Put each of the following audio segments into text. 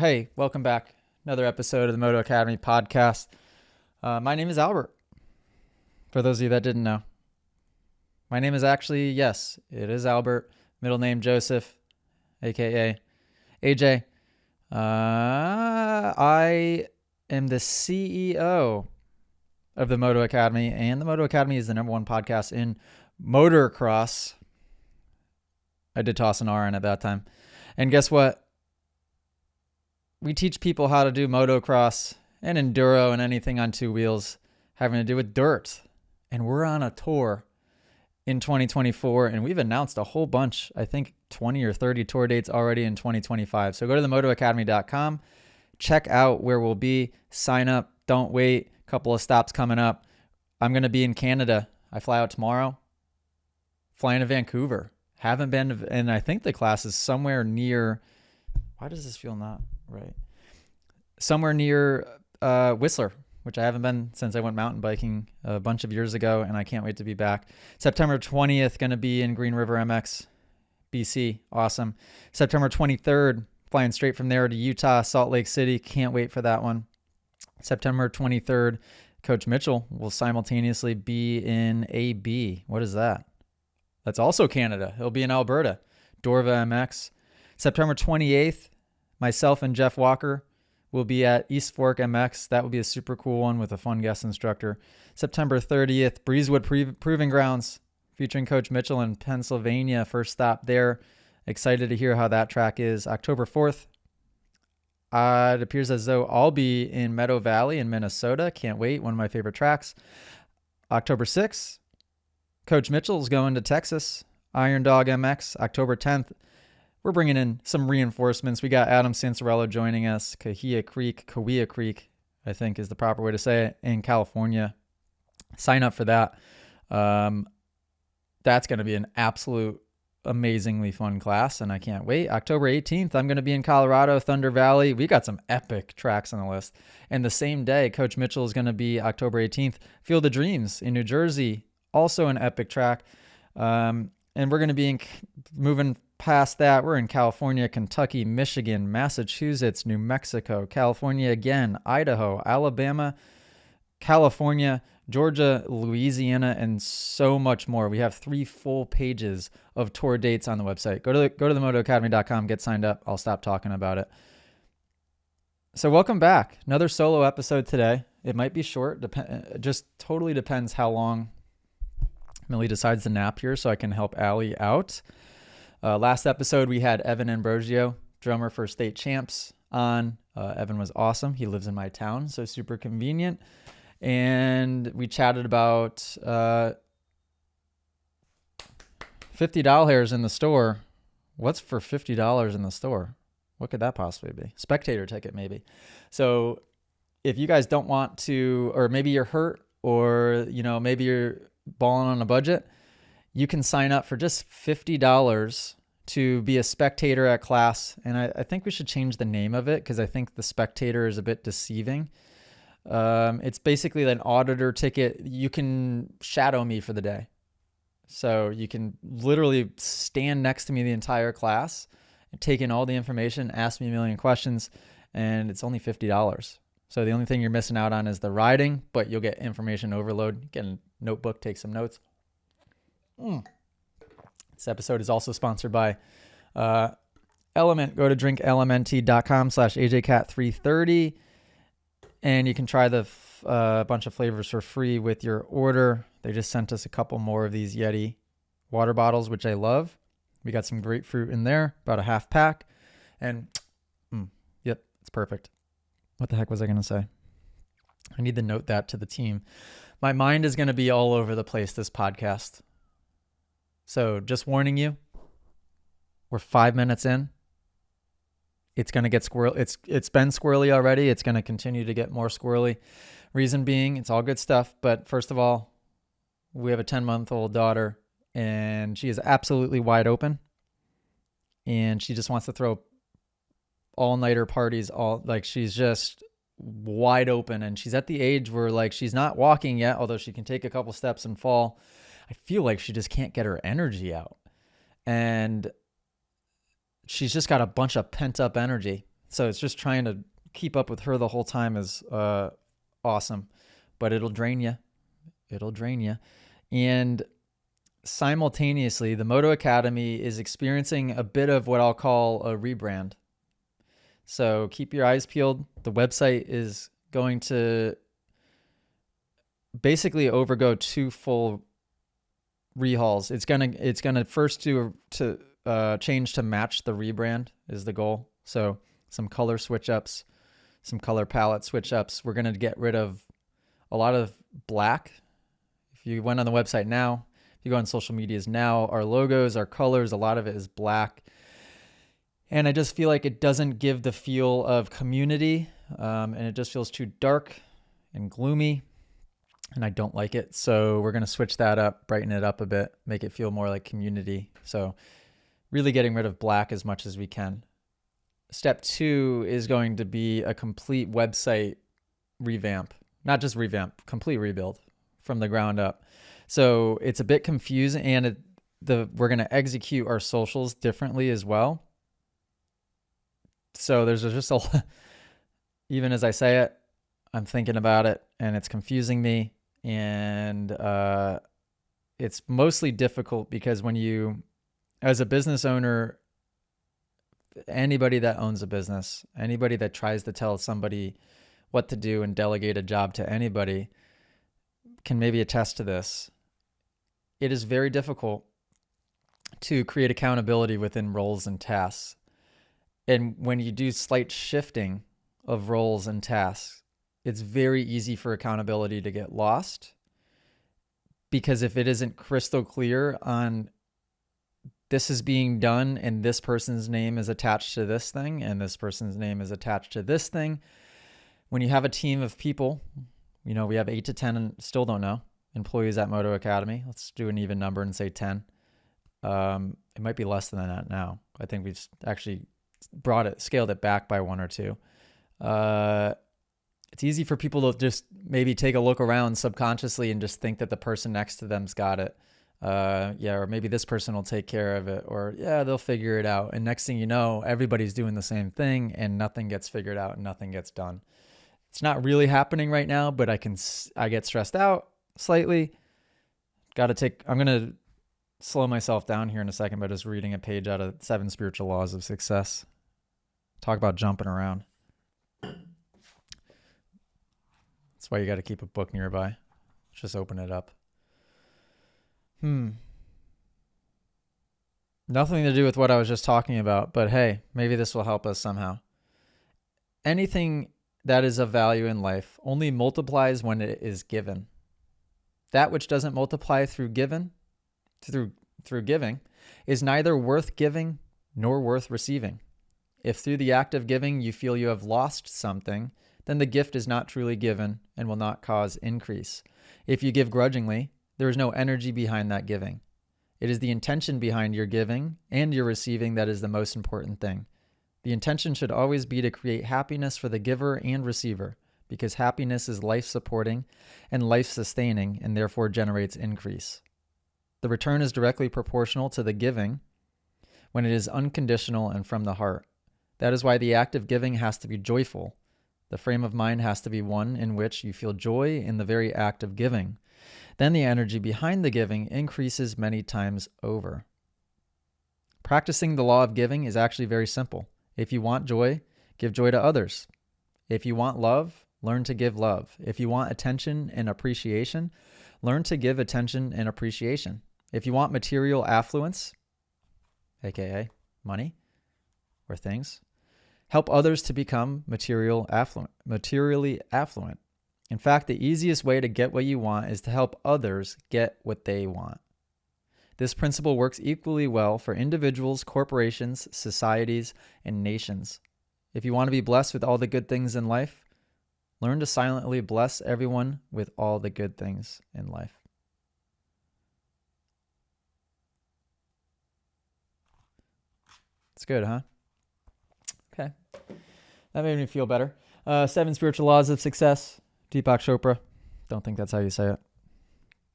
Hey, welcome back. Another episode of the Moto Academy podcast. My name is Albert, for those of you that didn't know. My name is actually, yes, it is Albert. Middle name Joseph, a.k.a. AJ. I am the CEO of the Moto Academy, and the Moto Academy is the number one podcast in motocross. I did toss an R in at that time. And guess what? We teach people how to do motocross and enduro and anything on two wheels having to do with dirt. And we're on a tour in 2024, and we've announced a whole bunch, I think 20 or 30 tour dates already in 2025. So go to themotoacademy.com, check out where we'll be, sign up, don't wait, a couple of stops coming up. I'm going to be in Canada. I fly out tomorrow, flying to Vancouver. Haven't been, and I think the class is somewhere near, why does this feel not right? Somewhere near Whistler, which I haven't been since I went mountain biking a bunch of years ago, and I can't wait to be back. September 20th, going to be in Green River MX, BC. Awesome. September 23rd, flying straight from there to Utah, Salt Lake City. Can't wait for that one. September 23rd, Coach Mitchell will simultaneously be in AB. What is that? That's also Canada. He'll be in Alberta, Dorva MX. September 28th, myself and Jeff Walker will be at East Fork MX. That will be a super cool one with a fun guest instructor. September 30th, Breezewood Proving Grounds featuring Coach Mitchell in Pennsylvania. First stop there. Excited to hear how that track is. October 4th, it appears as though I'll be in Meadow Valley in Minnesota. Can't wait. One of my favorite tracks. October 6th, Coach Mitchell's going to Texas. Iron Dog MX. October 10th, we're bringing in some reinforcements. We got Adam Cincerello joining us. Cahuilla Creek, I think is the proper way to say it, in California. Sign up for that. That's going to be an absolute amazingly fun class, and I can't wait. October 18th, I'm going to be in Colorado, Thunder Valley. We got some epic tracks on the list. And the same day, Coach Mitchell is going to be October 18th, Field of Dreams in New Jersey. Also an epic track. And we're going to be moving past that. We're in California, Kentucky, Michigan, Massachusetts, New Mexico, California again, Idaho, Alabama, California, Georgia, Louisiana, and so much more. We have 3 full pages of tour dates on the website. Go to themotoacademy.com, get signed up. I'll stop talking about it. So welcome back. Another solo episode today. It might be short. Just totally depends how long Millie decides to nap here so I can help Allie out. Last episode, we had Evan Ambrosio, drummer for State Champs, on. Evan was awesome. He lives in my town, so super convenient. And we chatted about $50 in the store. What's for $50 in the store? What could that possibly be? Spectator ticket, maybe. So if you guys don't want to, or maybe you're hurt, or maybe you're balling on a budget, you can sign up for just $50 to be a spectator at class. And I think we should change the name of it because I think the spectator is a bit deceiving. It's basically an auditor ticket. You can shadow me for the day. So you can literally stand next to me the entire class and take in all the information, ask me a million questions, and it's only $50. So the only thing you're missing out on is the riding, but you'll get information overload. Get a notebook, take some notes. This episode is also sponsored by Element. Go to drinklmnt.com/AJCat330 and you can try the bunch of flavors for free with your order. They just sent us a couple more of these Yeti water bottles, which I love. We got some grapefruit in there, about a half pack. And yep, it's perfect. What the heck was I going to say? I need to note that to the team. My mind is going to be all over the place this podcast. So just warning you, we're 5 minutes in. It's going to get squirrely. It's been squirrely already. It's going to continue to get more squirrely. Reason being, it's all good stuff. But first of all, we have a 10-month-old daughter, and she is absolutely wide open. And she just wants to throw all-nighter parties. She's just wide open. And she's at the age where she's not walking yet, although she can take a couple steps and fall. I feel like she just can't get her energy out. And she's just got a bunch of pent up energy. So it's just trying to keep up with her the whole time is awesome, but it'll drain you. It'll drain you. And simultaneously, the Moto Academy is experiencing a bit of what I'll call a rebrand. So keep your eyes peeled. The website is going to basically overgo 2 full rehauls. It's gonna first change to match the rebrand is the goal. So some color switch ups, some color palette switch ups. We're gonna get rid of a lot of black. If you went on the website now, if you go on social medias now, our logos, our colors, a lot of it is black. And I just feel like it doesn't give the feel of community, and it just feels too dark and gloomy, and I don't like it. So we're going to switch that up, brighten it up a bit, make it feel more like community. So really getting rid of black as much as we can. Step 2 is going to be a complete website revamp, not just revamp, complete rebuild from the ground up. So it's a bit confusing, and we're going to execute our socials differently as well. So there's just even as I say it, I'm thinking about it and it's confusing me. And it's mostly difficult because when you, as a business owner, anybody that owns a business, anybody that tries to tell somebody what to do and delegate a job to anybody can maybe attest to this. It is very difficult to create accountability within roles and tasks. And when you do slight shifting of roles and tasks, it's very easy for accountability to get lost, because if it isn't crystal clear on this is being done and this person's name is attached to this thing and this person's name is attached to this thing, when you have a team of people, we have 8 to 10 and still don't know employees at Moto Academy. Let's do an even number and say 10. It might be less than that now. I think we've actually scaled it back by 1 or 2. It's easy for people to just maybe take a look around subconsciously and just think that the person next to them's got it. Or maybe this person will take care of it, or they'll figure it out. And next thing you know, everybody's doing the same thing and nothing gets figured out and nothing gets done. It's not really happening right now, but I get stressed out slightly. I'm going to slow myself down here in a second by just reading a page out of 7 Spiritual Laws of Success. Talk about jumping around. That's why you got to keep a book nearby. Just open it up. Nothing to do with what I was just talking about, but hey, maybe this will help us somehow. Anything that is of value in life only multiplies when it is given. That which doesn't multiply through giving is neither worth giving nor worth receiving. If through the act of giving you feel you have lost something, then the gift is not truly given and will not cause increase. If you give grudgingly, there is no energy behind that giving. It is the intention behind your giving and your receiving that is the most important thing. The intention should always be to create happiness for the giver and receiver, because happiness is life-supporting and life-sustaining and therefore generates increase. The return is directly proportional to the giving when it is unconditional and from the heart. That is why the act of giving has to be joyful. The frame of mind has to be one in which you feel joy in the very act of giving. Then the energy behind the giving increases many times over. Practicing the law of giving is actually very simple. If you want joy, give joy to others. If you want love, learn to give love. If you want attention and appreciation, learn to give attention and appreciation. If you want material affluence, aka money or things, help others to become materially affluent. In fact, the easiest way to get what you want is to help others get what they want. This principle works equally well for individuals, corporations, societies, and nations. If you want to be blessed with all the good things in life, learn to silently bless everyone with all the good things in life. It's good, huh? Okay. That made me feel better. 7 Spiritual Laws of Success. Deepak Chopra. Don't think that's how you say it.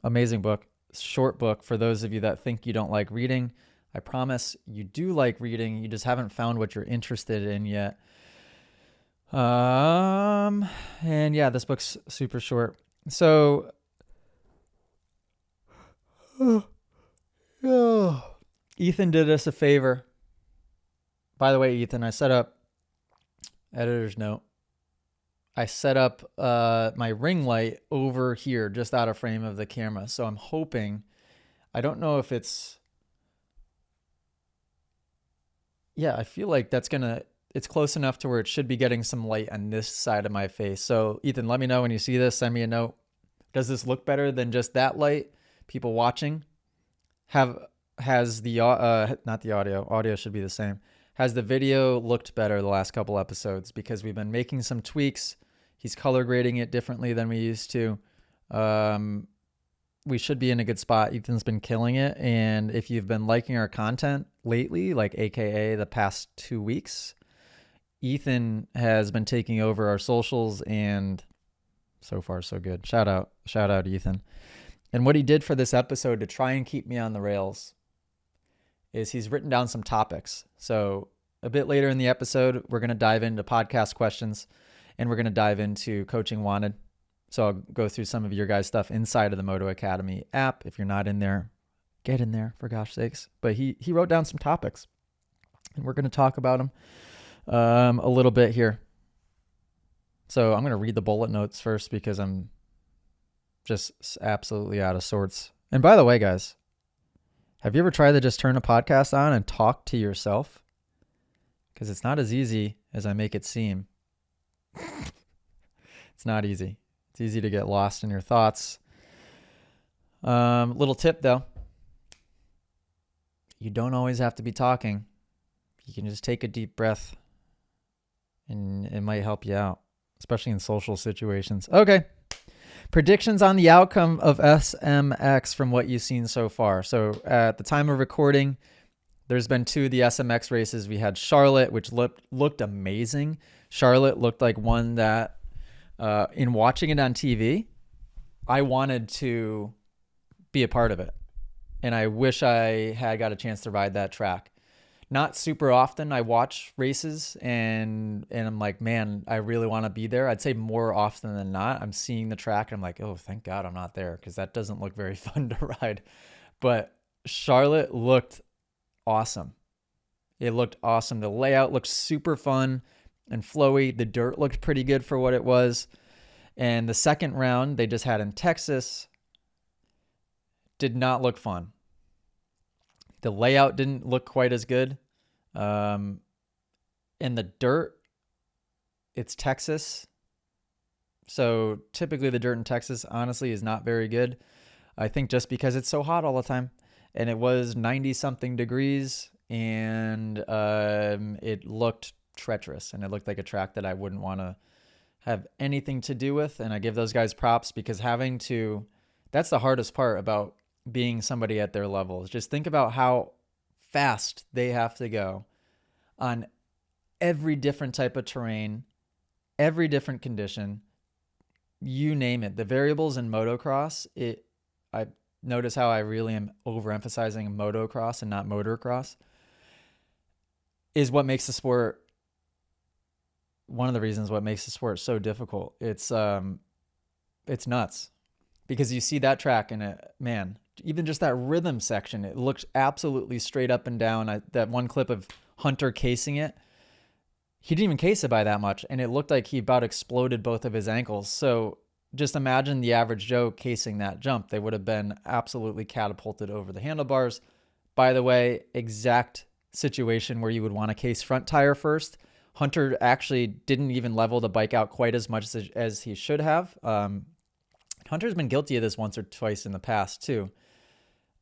Amazing book. Short book for those of you that think you don't like reading. I promise you do like reading. You just haven't found what you're interested in yet. And yeah, this book's super short. So, Ethan did us a favor. By the way, Ethan, I set up, editor's note, I set up my ring light over here, just out of frame of the camera. So I'm hoping, I don't know if it's, yeah, I feel like it's close enough to where it should be getting some light on this side of my face. So Ethan, let me know when you see this, send me a note. Does this look better than just that light? People watching has the, not the audio should be the same. Has the video looked better the last couple episodes? Because we've been making some tweaks. He's color grading it differently than we used to. We should be in a good spot. Ethan's been killing it. And if you've been liking our content lately, like AKA the past 2 weeks, Ethan has been taking over our socials, and so far so good. Shout out Ethan. And what he did for this episode to try and keep me on the rails is he's written down some topics. So a bit later in the episode, we're going to dive into podcast questions, and we're going to dive into Coaching Wanted. So I'll go through some of your guys' stuff inside of the Moto Academy app. If you're not in there, get in there, for gosh sakes. But he wrote down some topics, and we're going to talk about them a little bit here. So I'm going to read the bullet notes first because I'm just absolutely out of sorts. And by the way, guys, have you ever tried to just turn a podcast on and talk to yourself? Because it's not as easy as I make it seem. It's not easy. It's easy to get lost in your thoughts. Little tip though. You don't always have to be talking. You can just take a deep breath and it might help you out, especially in social situations. Okay. Predictions on the outcome of SMX from what you've seen so far. So at the time of recording, there's been 2 of the SMX races. We had Charlotte, which looked amazing. Charlotte looked like one that, in watching it on TV, I wanted to be a part of it. And I wish I had got a chance to ride that track. Not super often I watch races and I'm like, man, I really want to be there. I'd say more often than not, I'm seeing the track and I'm like, oh, thank God I'm not there, because that doesn't look very fun to ride. But Charlotte looked awesome. It looked awesome. The layout looked super fun and flowy. The dirt looked pretty good for what it was. And the second round they just had in Texas did not look fun. The layout didn't look quite as good. And the dirt, it's Texas. So typically the dirt in Texas, honestly, is not very good. I think just because it's so hot all the time. And it was 90 something degrees, and it looked treacherous, and it looked like a track that I wouldn't want to have anything to do with. And I give those guys props, because that's the hardest part about being somebody at their level, is just think about how fast they have to go on every different type of terrain, every different condition, you name it. The variables in motocross, I notice how I really am overemphasizing motocross and not motocross, is what makes the sport, one of the reasons what makes the sport so difficult. It's nuts, because you see that track and man, even just that rhythm section, it looks absolutely straight up and down. That one clip of Hunter casing it, he didn't even case it by that much, and it looked like he about exploded both of his ankles. So just imagine the average Joe casing that jump. They would have been absolutely catapulted over the handlebars. By the way, exact situation where you would want to case front tire first. Hunter actually didn't even level the bike out quite as much as he should have. Hunter's been guilty of this once or twice in the past too.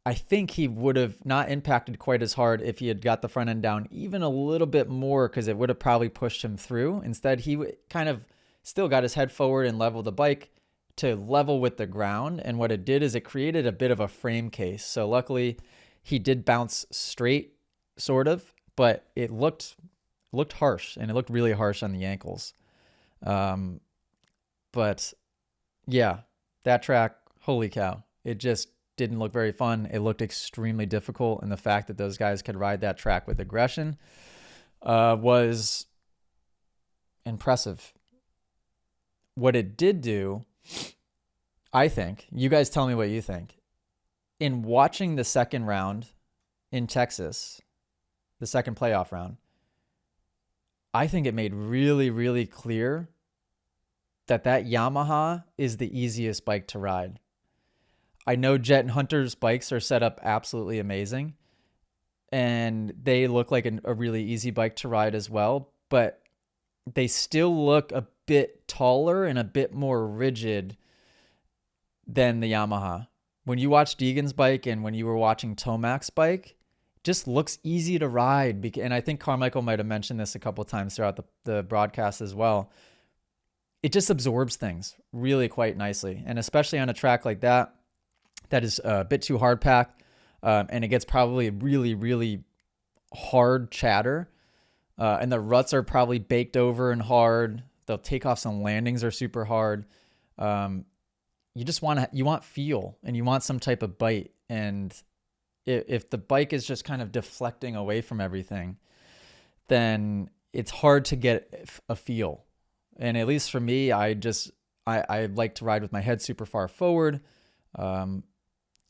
I think he would have not impacted quite as hard if he had got the front end down even a little bit more, because it would have probably pushed him through. Instead, he kind of still got his head forward and leveled the bike to level with the ground. And what it did is it created a bit of a frame case. So luckily he did bounce straight, sort of, but it looked harsh, and it looked really harsh on the ankles. But yeah, that track, holy cow, it just didn't look very fun. It looked extremely difficult, and the fact that those guys could ride that track with aggression was impressive. What it did do, I think, you guys tell me what you think. In watching the second round in Texas, the second playoff round, I think it made really, really clear that Yamaha is the easiest bike to ride. I know Jet and Hunter's bikes are set up absolutely amazing, and they look like a really easy bike to ride as well, but they still look a bit taller and a bit more rigid than the Yamaha. When you watch Deegan's bike and when you were watching Tomac's bike, it just looks easy to ride. And I think Carmichael might have mentioned this a couple of times throughout the broadcast as well. It just absorbs things really quite nicely. And especially on a track like that is a bit too hard packed, and it gets probably really, really hard chatter. And the ruts are probably baked over and hard. The takeoffs and landings are super hard. You just want feel, and you want some type of bite. And if the bike is just kind of deflecting away from everything, then it's hard to get a feel. And at least for me, I like to ride with my head super far forward,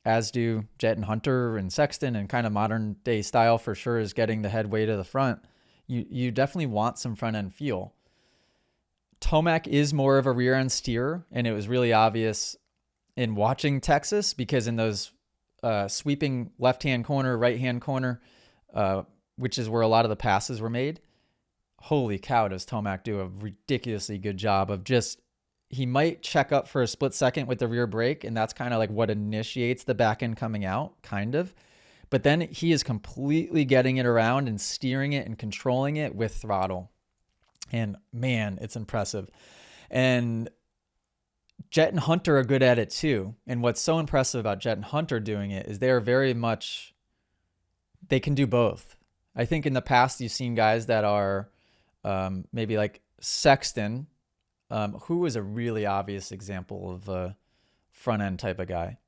as do Jet and Hunter and Sexton, and kind of modern day style for sure is getting the head way to the front. You definitely want some front end feel. Tomac is more of a rear end steer, and it was really obvious in watching Texas, because in those sweeping left-hand corner, right-hand corner, which is where a lot of the passes were made, holy cow, does Tomac do a ridiculously good job of just, he might check up for a split second with the rear brake, and that's kind of like what initiates the back end coming out, kind of. But then he is completely getting it around and steering it and controlling it with throttle. And man, it's impressive. And Jet and Hunter are good at it too. And what's so impressive about Jet and Hunter doing it is they're very much, they can do both. I think in the past you've seen guys that are maybe like Sexton, who is a really obvious example of a front end type of guy.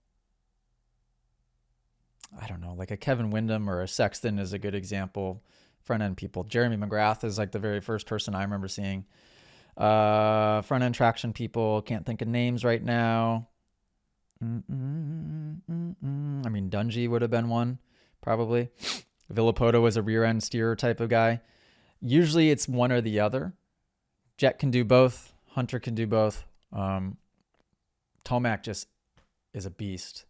I don't know, like a Kevin Windham or a Sexton is a good example. Front end people. Jeremy McGrath is like the very first person I remember seeing. Front end traction people. Can't think of names right now. I mean, Dungy would have been one, probably. Villapoto was a rear end steerer type of guy. Usually it's one or the other. Jet can do both. Hunter can do both. Tomac just is a beast.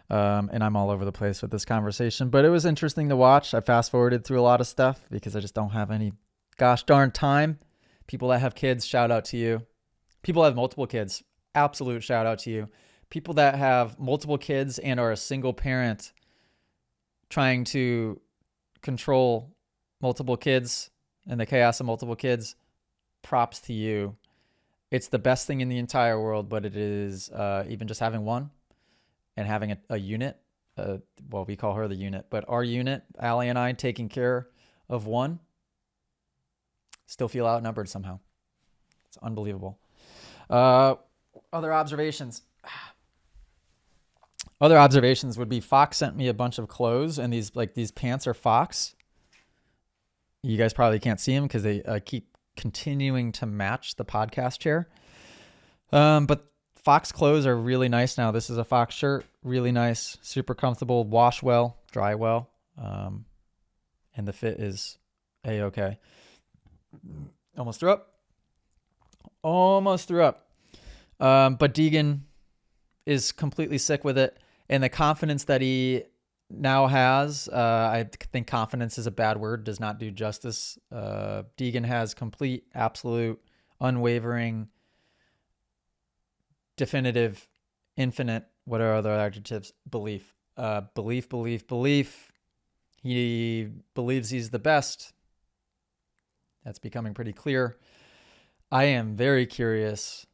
And I'm all over the place with this conversation, but it was interesting to watch. I fast forwarded through a lot of stuff because I just don't have any gosh darn time. People that have kids, shout out to you. People that have multiple kids, absolute shout out to you. People that have multiple kids and are a single parent trying to control multiple kids and the chaos of multiple kids, props to you. It's the best thing in the entire world, but it is even just having one. And having a unit, well, we call her the unit, but our unit, Allie and I, taking care of one, still feel outnumbered somehow. It's unbelievable. Other observations. Other observations would be Fox sent me a bunch of clothes, and these pants are Fox. You guys probably can't see them because they keep continuing to match the podcast chair. But Fox clothes are really nice now. This is a Fox shirt, really nice, super comfortable, wash well, dry well, and the fit is A-okay. Almost threw up. But Deegan is completely sick with it, and the confidence that he now has, I think confidence is a bad word, does not do justice. Deegan has complete, absolute, unwavering, definitive, infinite, what are other adjectives? Belief. Belief. He believes he's the best. That's becoming pretty clear. I am very curious,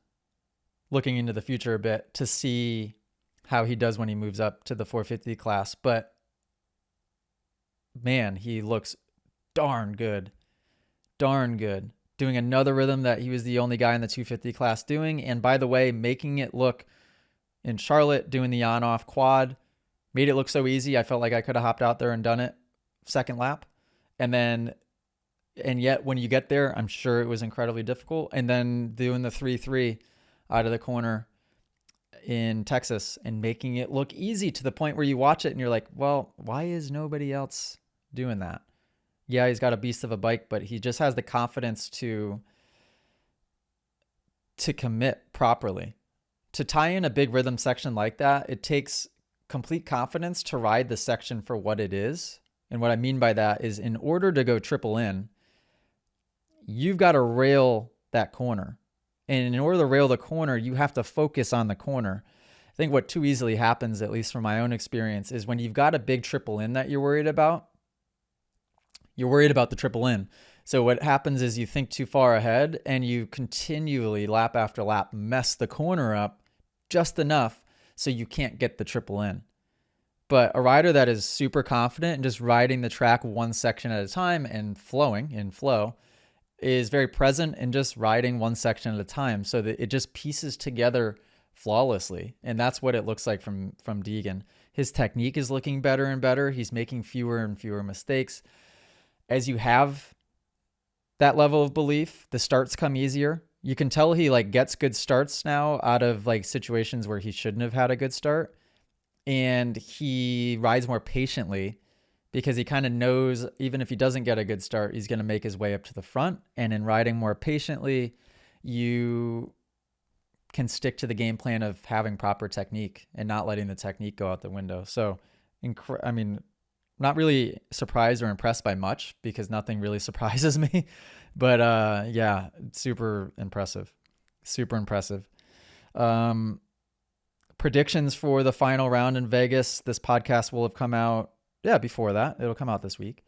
looking into the future a bit, to see how he does when he moves up to the 450 class. But man, he looks darn good. Doing another rhythm that he was the only guy in the 250 class doing. And by the way, making it look in Charlotte, doing the on-off quad, made it look so easy. I felt like I could have hopped out there and done it second lap. And then And yet when you get there, I'm sure it was incredibly difficult. And then doing the 3-3 out of the corner in Texas and making it look easy to the point where you watch it and you're like, well, why is nobody else doing that? Yeah, he's got a beast of a bike, but he just has the confidence to commit properly. To tie in a big rhythm section like that, it takes complete confidence to ride the section for what it is. And what I mean by that is, in order to go triple in, you've got to rail that corner. And in order to rail the corner, you have to focus on the corner. I think what too easily happens, at least from my own experience, is when you've got a big triple in that you're worried about the triple in. So what happens is you think too far ahead and you continually, lap after lap, mess the corner up just enough so you can't get the triple in. But a rider that is super confident and just riding the track one section at a time and flowing in flow is very present and just riding one section at a time, so that it just pieces together flawlessly. And that's what it looks like from Deegan. His technique is looking better and better. He's making fewer and fewer mistakes. As you have that level of belief, the starts come easier. You can tell he like gets good starts now out of like situations where he shouldn't have had a good start. And he rides more patiently because he kind of knows even if he doesn't get a good start, he's going to make his way up to the front. And in riding more patiently, you can stick to the game plan of having proper technique and not letting the technique go out the window. So, I mean, not really surprised or impressed by much because nothing really surprises me. But yeah, super impressive. Super impressive. Predictions for the final round in Vegas. This podcast will have come out. Yeah, before that. It'll come out this week.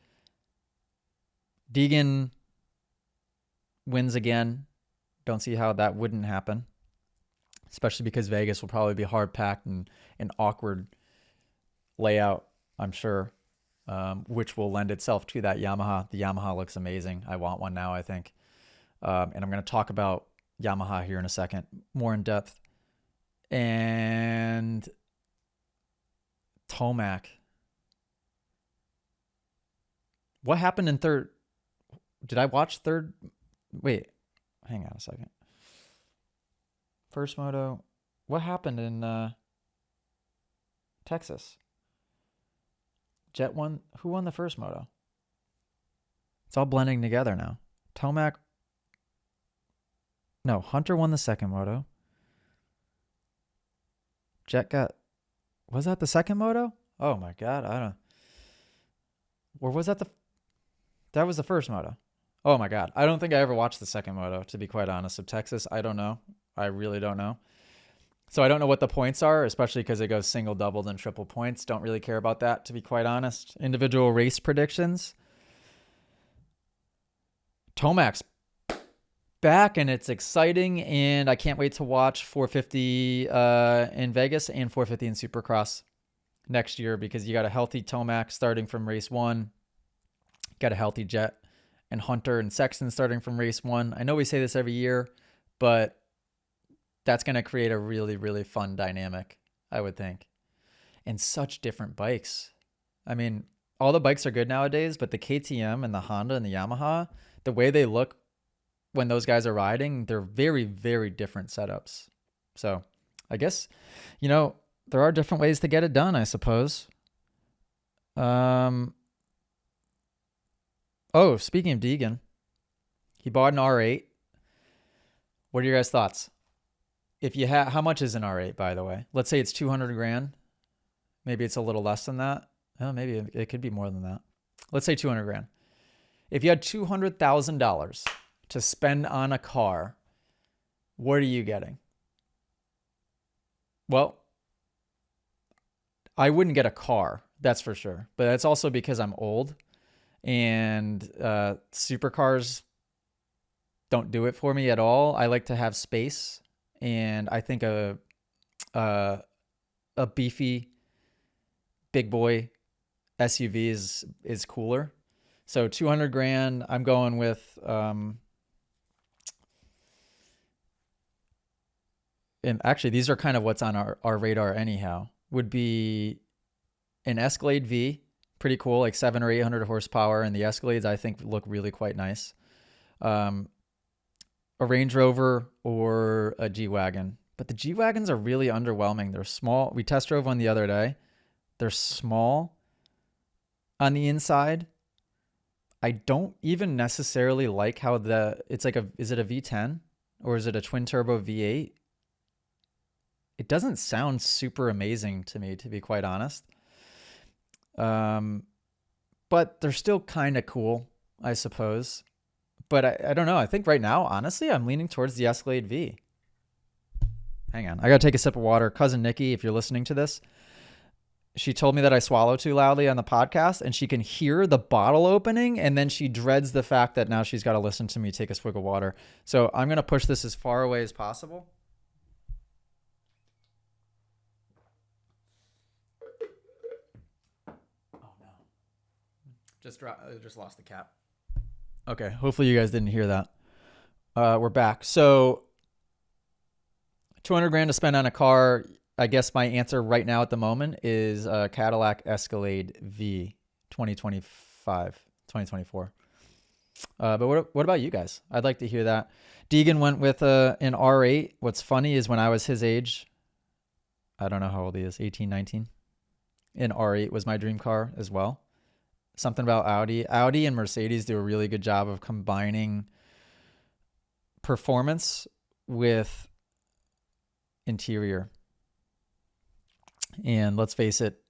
Deegan wins again. Don't see how that wouldn't happen. Especially because Vegas will probably be hard-packed and an awkward layout, I'm sure, which will lend itself to that Yamaha. The Yamaha looks amazing. I want one now, I think. And I'm going to talk about Yamaha here in a second, more in depth. And Tomac. What happened in third? Did I watch third? Wait, hang on a second. First moto. What happened in Texas? Jet won. Who won the first moto? It's all blending together now. Tomac. No, Hunter won the second moto. Jet got. Was that the second moto? Oh my God, I don't. Or was that the? That was the first moto. Oh my God, I don't think I ever watched the second moto, to be quite honest. Of Texas, I don't know. I really don't know. So I don't know what the points are, especially because it goes single, double, then triple points. Don't really care about that, to be quite honest. Individual race predictions. Tomac's back and it's exciting, and I can't wait to watch 450 in Vegas and 450 in Supercross next year, because you got a healthy Tomac starting from race one. Got a healthy Jet and Hunter and Sexton starting from race one. I know we say this every year, but that's going to create a really, really fun dynamic, I would think. And such different bikes. I mean, all the bikes are good nowadays, but the KTM and the Honda and the Yamaha, the way they look when those guys are riding, they're very, very different setups. So I guess, there are different ways to get it done, I suppose. Oh, speaking of Deegan, he bought an R8. What are your guys' thoughts? If you how much is an R8, by the way? Let's say it's 200 grand. Maybe it's a little less than that. Oh, maybe it could be more than that. Let's say 200 grand. If you had $200,000 to spend on a car, what are you getting? Well, I wouldn't get a car, that's for sure. But that's also because I'm old, and supercars don't do it for me at all. I like to have space, and I think a beefy big boy SUV is cooler. So 200 grand, I'm going with and actually these are kind of what's on our radar anyhow, would be an Escalade V, pretty cool, like 700 or 800 horsepower, and the Escalades I think look really quite nice. A Range Rover or a G-Wagon. But the G-Wagons are really underwhelming. They're small. We test drove one the other day. They're small on the inside. I don't even necessarily like how it's like is it a V10 or is it a twin turbo V8? It doesn't sound super amazing to me, to be quite honest. But they're still kind of cool, I suppose. But I don't know. I think right now, honestly, I'm leaning towards the Escalade V. Hang on. I got to take a sip of water. Cousin Nikki, if you're listening to this, she told me that I swallow too loudly on the podcast, and she can hear the bottle opening, and then she dreads the fact that now she's got to listen to me take a swig of water. So I'm going to push this as far away as possible. Oh, no. Just lost the cap. Okay, hopefully you guys didn't hear that. We're back. So 200 grand to spend on a car. I guess my answer right now at the moment is Cadillac Escalade V 2024. But what about you guys? I'd like to hear that. Deegan went with an R8. What's funny is when I was his age, I don't know how old he is, 18, 19. An R8 was my dream car as well. Something about Audi. Audi and Mercedes do a really good job of combining performance with interior. And let's face it,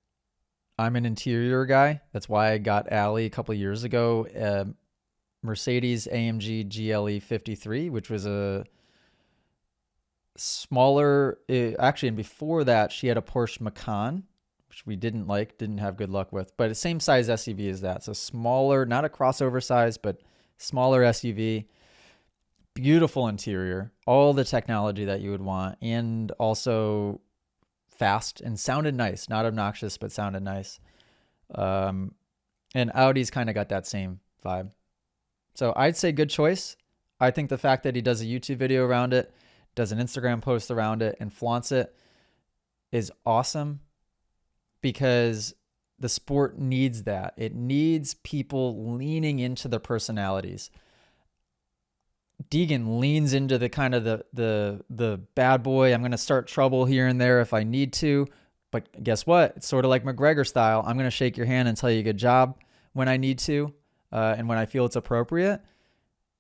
I'm an interior guy. That's why I got Alley a couple of years ago. Mercedes AMG GLE 53, which was a smaller, actually, and before that, she had a Porsche Macan, which we didn't have good luck with, but the same size SUV as that. So smaller, not a crossover size, but smaller SUV. Beautiful interior, all the technology that you would want, and also fast and sounded nice, not obnoxious, but sounded nice. And Audi's kind of got that same vibe. So I'd say good choice. I think the fact that he does a YouTube video around it, does an Instagram post around it, and flaunts it is awesome, because the sport needs that. It needs people leaning into their personalities. Deegan leans into the kind of the bad boy. I'm going to start trouble here and there if I need to. But guess what? It's sort of like McGregor style. I'm going to shake your hand and tell you good job when I need to, and when I feel it's appropriate.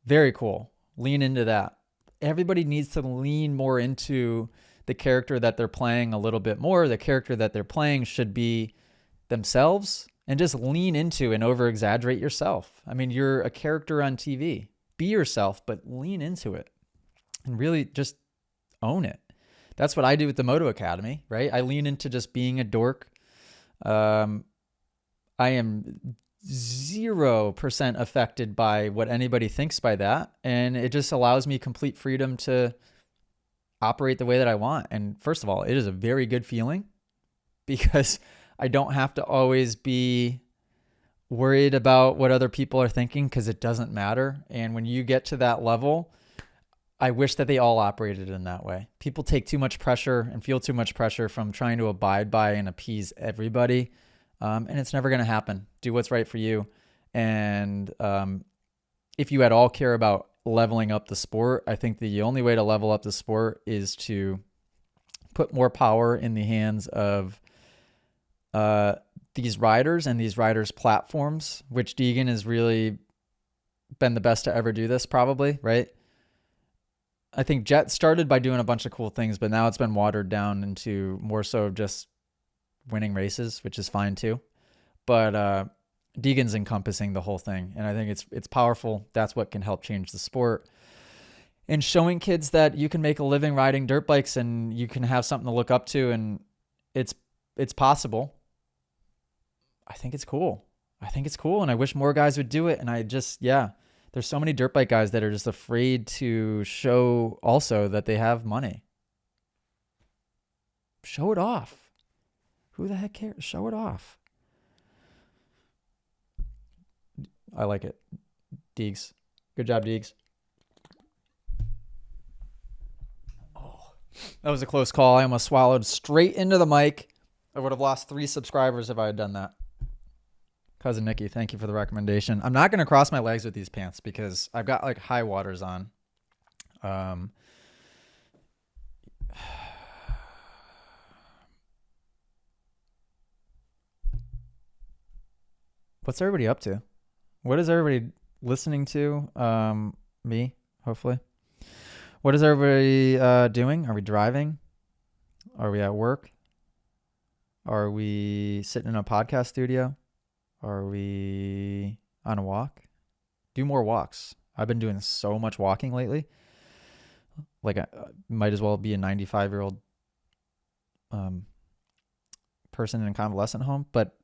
Very cool. Lean into that. Everybody needs to lean more into the character that they're playing a little bit more. The character that they're playing should be themselves, and just lean into and over-exaggerate yourself. I mean, you're a character on TV. Be yourself, but lean into it and really just own it. That's what I do with the Moto Academy, right? I lean into just being a dork. I am 0% affected by what anybody thinks by that. And it just allows me complete freedom to operate the way that I want. And first of all, it is a very good feeling, because I don't have to always be worried about what other people are thinking, because it doesn't matter. And when you get to that level, I wish that they all operated in that way. People take too much pressure and feel too much pressure from trying to abide by and appease everybody. And it's never going to happen. Do what's right for you. And if you at all care about leveling up the sport, I think the only way to level up the sport is to put more power in the hands of these riders and these riders' platforms, which Deegan has really been the best to ever do this, probably, right? I think Jet started by doing a bunch of cool things, but now it's been watered down into more so just winning races, which is fine too. But Deegan's encompassing the whole thing, and I think it's powerful. That's what can help change the sport. And showing kids that you can make a living riding dirt bikes, and you can have something to look up to, and it's possible. I think it's cool. And I wish more guys would do it. And there's so many dirt bike guys that are just afraid to show also that they have money. Show it off. Who the heck cares? Show it off. I like it. Deegs. Good job, Deegs. Oh, that was a close call. I almost swallowed straight into the mic. I would have lost 3 subscribers if I had done that. Cousin Nikki, thank you for the recommendation. I'm not going to cross my legs with these pants because I've got like high waters on. What's everybody up to? What is everybody listening to? Me, hopefully. What is everybody doing? Are we driving? Are we at work? Are we sitting in a podcast studio? Are we on a walk? Do more walks. I've been doing so much walking lately. Like I might as well be a 95-year-old person in a convalescent home. But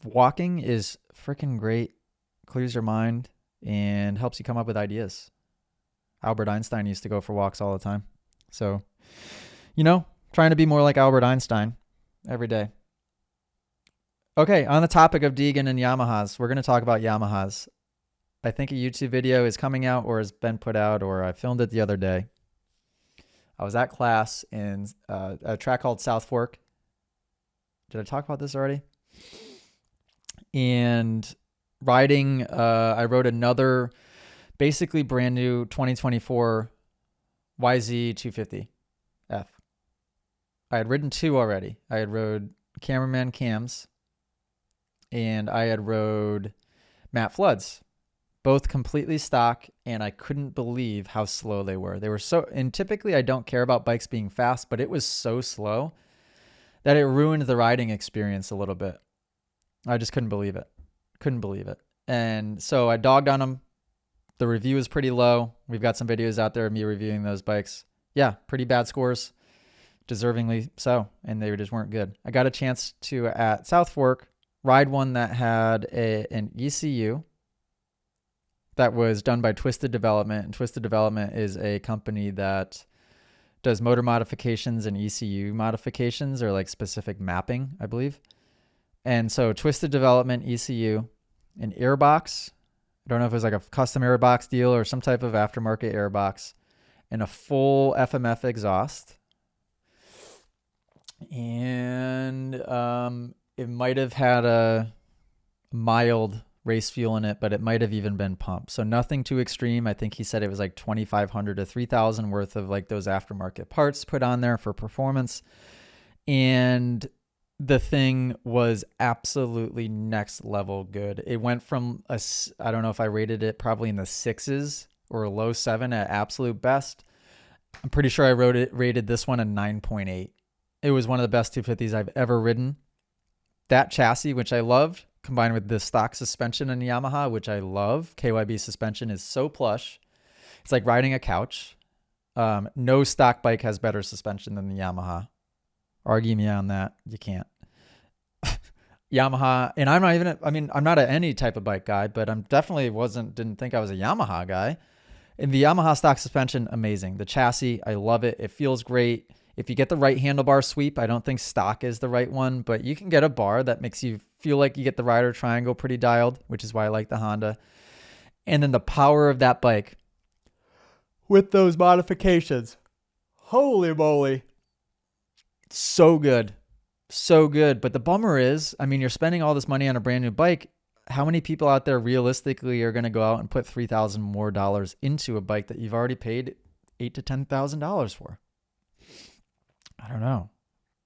walking is freaking great. Clears your mind and helps you come up with ideas. Albert Einstein used to go for walks all the time. So, trying to be more like Albert Einstein every day. Okay, on the topic of Deegan and Yamahas, we're going to talk about Yamahas. I think a YouTube video is coming out or has been put out, or I filmed it the other day. I was at class in a track called South Fork. Did I talk about this already? And riding, I rode another basically brand new 2024 YZ250F. I had ridden two already. I had rode Cameraman Cams and I had rode Matt Flood's, both completely stock, and I couldn't believe how slow they were. They were so, and typically I don't care about bikes being fast, but it was so slow that it ruined the riding experience a little bit. I just couldn't believe it. And so I dogged on them. The review is pretty low. We've got some videos out there of me reviewing those bikes. Yeah, pretty bad scores, deservingly so, and they just weren't good. I got a chance to, at South Fork, ride one that had an ECU that was done by Twisted Development. And Twisted Development is a company that does motor modifications and ECU modifications, or like specific mapping, I believe. And so Twisted Development, ECU, an airbox. I don't know if it was like a custom airbox deal or some type of aftermarket airbox, and a full FMF exhaust. And it might have had a mild race fuel in it, but it might have even been pumped. So nothing too extreme. I think he said it was like 2,500 to 3,000 worth of like those aftermarket parts put on there for performance. And the thing was absolutely next level good. It went from I don't know if I rated it probably in the 6s or a low 7 at absolute best. I'm pretty sure I rated this one a 9.8. It was one of the best 250s I've ever ridden. That chassis, which I loved, combined with the stock suspension in Yamaha, which I love. KYB suspension is so plush. It's like riding a couch. No stock bike has better suspension than the Yamaha. Argue me on that. You can't. Yamaha, and I'm not any type of bike guy, but I'm definitely didn't think I was a Yamaha guy. And the Yamaha stock suspension, amazing. The chassis, I love it. It feels great. If you get the right handlebar sweep, I don't think stock is the right one, but you can get a bar that makes you feel like you get the rider triangle pretty dialed, which is why I like the Honda. And then the power of that bike with those modifications. Holy moly. So good. So good. But the bummer is, you're spending all this money on a brand new bike. How many people out there realistically are going to go out and put $3,000 more into a bike that you've already paid $8,000 to $10,000 for? I don't know.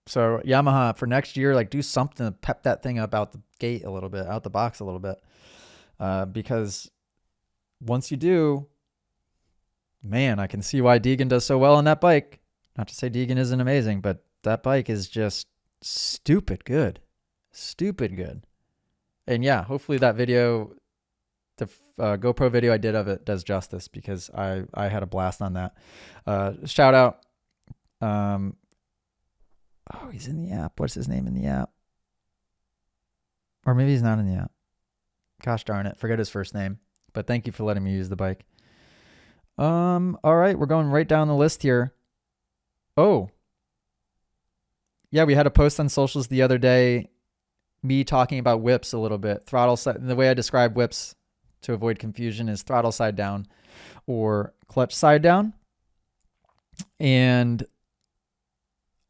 So Yamaha, for next year, like, do something to pep that thing up out the gate a little bit, out the box a little bit. Because once you do, man, I can see why Deegan does so well on that bike. Not to say Deegan isn't amazing, but that bike is just stupid good. Stupid good. And yeah, hopefully that video, the GoPro video I did of it, does justice, because I had a blast on that. Shout out. Oh, he's in the app. What's his name in the app? Or maybe he's not in the app. Gosh darn it. Forget his first name. But thank you for letting me use the bike. All right. We're going right down the list here. Oh. Yeah, we had a post on socials the other day, me talking about whips a little bit. Throttle side. The way I describe whips to avoid confusion is throttle side down or clutch side down. And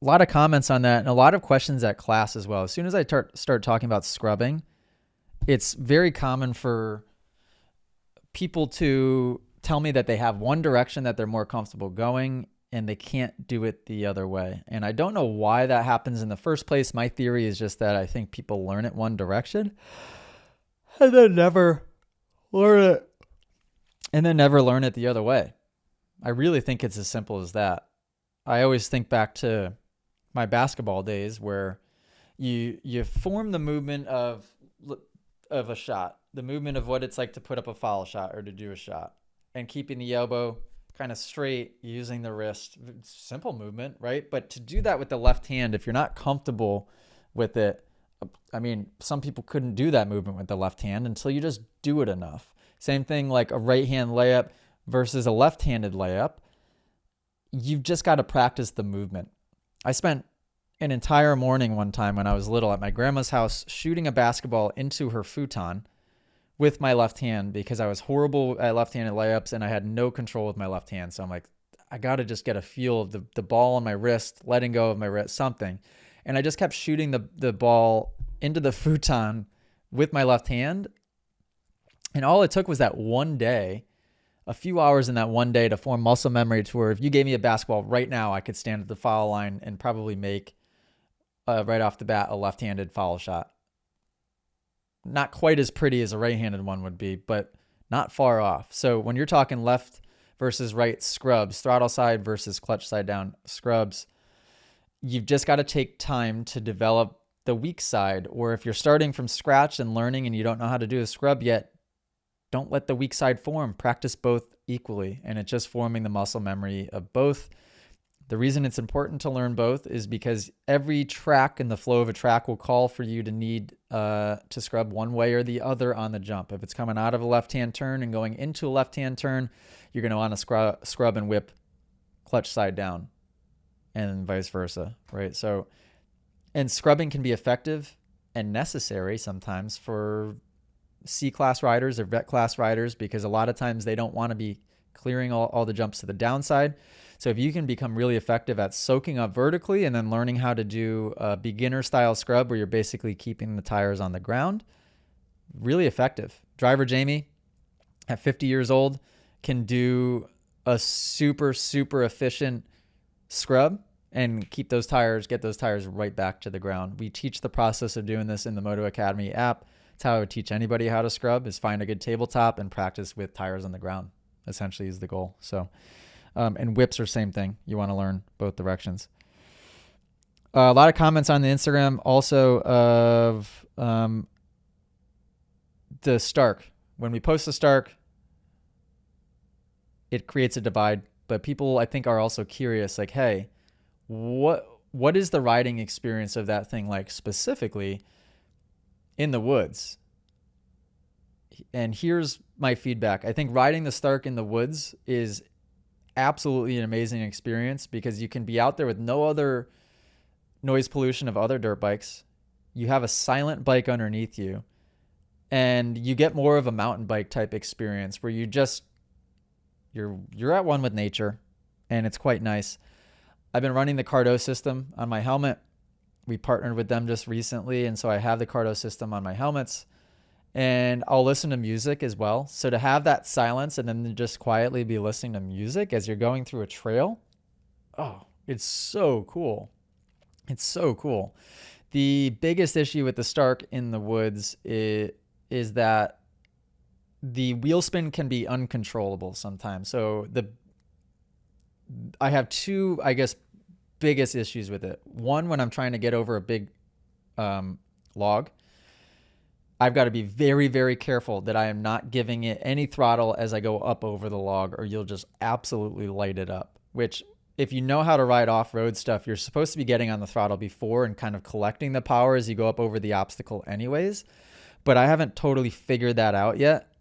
a lot of comments on that, and a lot of questions at class as well. As soon as I start talking about scrubbing, it's very common for people to tell me that they have one direction that they're more comfortable going and they can't do it the other way. And I don't know why that happens in the first place. My theory is just that I think people learn it one direction and then never learn it the other way. I really think it's as simple as that. I always think back to my basketball days where you form the movement of a shot, the movement of what it's like to put up a foul shot or to do a shot, and keeping the elbow kind of straight, using the wrist. Simple movement, right? But to do that with the left hand, if you're not comfortable with it, I mean, some people couldn't do that movement with the left hand until you just do it enough. Same thing like a right hand layup versus a left-handed layup. You've just got to practice the movement. I spent an entire morning one time when I was little at my grandma's house shooting a basketball into her futon with my left hand because I was horrible at left-handed layups and I had no control with my left hand. So I'm like, I got to just get a feel of the ball on my wrist, letting go of my wrist, something. And I just kept shooting the ball into the futon with my left hand. And all it took was that one day, a few hours in that one day to form muscle memory to where if you gave me a basketball right now, I could stand at the foul line and probably make right off the bat a left-handed foul shot. Not quite as pretty as a right-handed one would be, but not far off. So when you're talking left versus right scrubs, throttle side versus clutch side down scrubs, you've just got to take time to develop the weak side. Or if you're starting from scratch and learning and you don't know how to do a scrub yet, don't let the weak side form. Practice both equally, and it's just forming the muscle memory of both. The reason it's important to learn both is because every track in the flow of a track will call for you to need to scrub one way or the other on the jump. If it's coming out of a left-hand turn and going into a left-hand turn, you're going to want to scrub and whip clutch side down and vice versa, right? So, and scrubbing can be effective and necessary sometimes for C-class riders or vet class riders because a lot of times they don't want to be clearing all the jumps to the downside. So if you can become really effective at soaking up vertically and then learning how to do a beginner style scrub where you're basically keeping the tires on the ground, really effective. Driver Jamie at 50 years old can do a super, super efficient scrub and keep those tires, get those tires right back to the ground. We teach the process of doing this in the Moto Academy app. It's how I would teach anybody how to scrub is find a good tabletop and practice with tires on the ground, essentially is the goal. So, and whips are same thing. You want to learn both directions. A lot of comments on the Instagram also of the Stark. When we post the Stark, it creates a divide, but people I think are also curious, like, hey, what is the riding experience of that thing like specifically in the woods? And here's my feedback. I think riding the Stark in the woods is absolutely an amazing experience because you can be out there with no other noise pollution of other dirt bikes. You have a silent bike underneath you and you get more of a mountain bike type experience where you're at one with nature and it's quite nice. I've been running the Cardo system on my helmet. We partnered with them just recently, and so I have the Cardo system on my helmets, and I'll listen to music as well. So to have that silence and then just quietly be listening to music as you're going through a trail, oh, it's so cool. It's so cool. The biggest issue with the Stark in the woods is that the wheel spin can be uncontrollable sometimes. So I have two, I guess, biggest issues with it. One, when I'm trying to get over a big log, I've got to be very, very careful that I am not giving it any throttle as I go up over the log, or you'll just absolutely light it up. Which, if you know how to ride off-road stuff, you're supposed to be getting on the throttle before and kind of collecting the power as you go up over the obstacle anyways. But I haven't totally figured that out yet.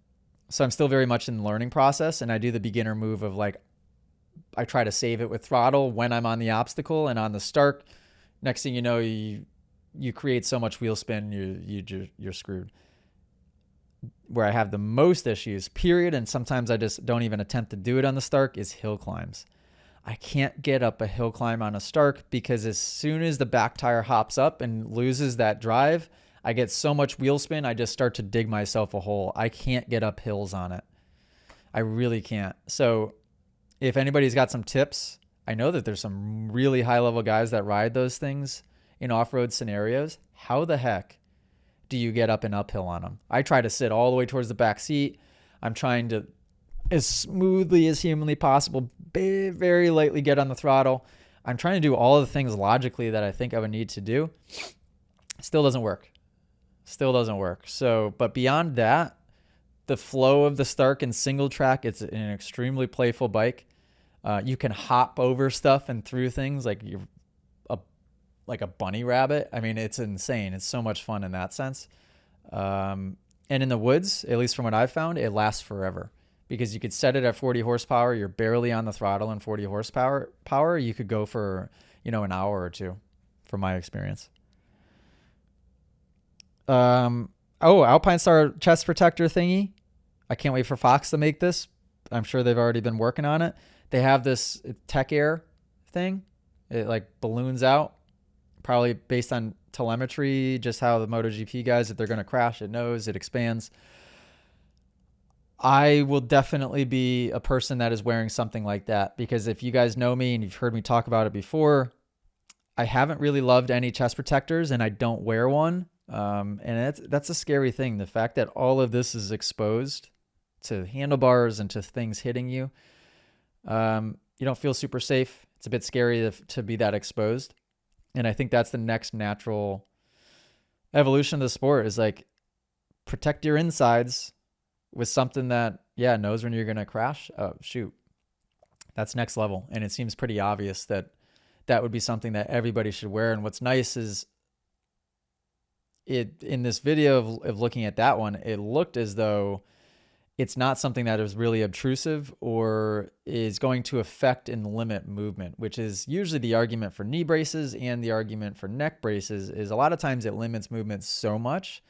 So I'm still very much in the learning process, and I do the beginner move of like, I try to save it with throttle when I'm on the obstacle, and on the Stark, next thing you know, you create so much wheel spin, you're screwed. Where I have the most issues, period, and sometimes I just don't even attempt to do it on the Stark, is hill climbs. I can't get up a hill climb on a Stark because as soon as the back tire hops up and loses that drive, I get so much wheel spin, I just start to dig myself a hole. I can't get up hills on it. I really can't. So if anybody's got some tips, I know that there's some really high level guys that ride those things in off-road scenarios. How the heck do you get up and uphill on them? I try to sit all the way towards the back seat. I'm trying to, as smoothly as humanly possible, very lightly get on the throttle. I'm trying to do all of the things logically that I think I would need to do. Still doesn't work. So, but beyond that, the flow of the Stark and single track, it's an extremely playful bike. You can hop over stuff and through things like you're like a bunny rabbit. I mean, it's insane. It's so much fun in that sense. And in the woods, at least from what I've found, it lasts forever because you could set it at 40 horsepower. You're barely on the throttle and 40 horsepower. You could go for, an hour or two from my experience. Alpinestar chest protector thingy. I can't wait for Fox to make this. I'm sure they've already been working on it. They have this Tech Air thing. It like balloons out, probably based on telemetry, just how the MotoGP guys, if they're going to crash, it knows, it expands. I will definitely be a person that is wearing something like that because if you guys know me and you've heard me talk about it before, I haven't really loved any chest protectors and I don't wear one. And that's a scary thing. The fact that all of this is exposed to handlebars and to things hitting you, you don't feel super safe. It's a bit scary to be that exposed. And I think that's the next natural evolution of the sport is like protect your insides with something that, knows when you're going to crash. Oh, shoot. That's next level. And it seems pretty obvious that would be something that everybody should wear. And what's nice is in this video of looking at that one, it looked as though it's not something that is really obtrusive or is going to affect and limit movement, which is usually the argument for knee braces and the argument for neck braces is a lot of times it limits movement so much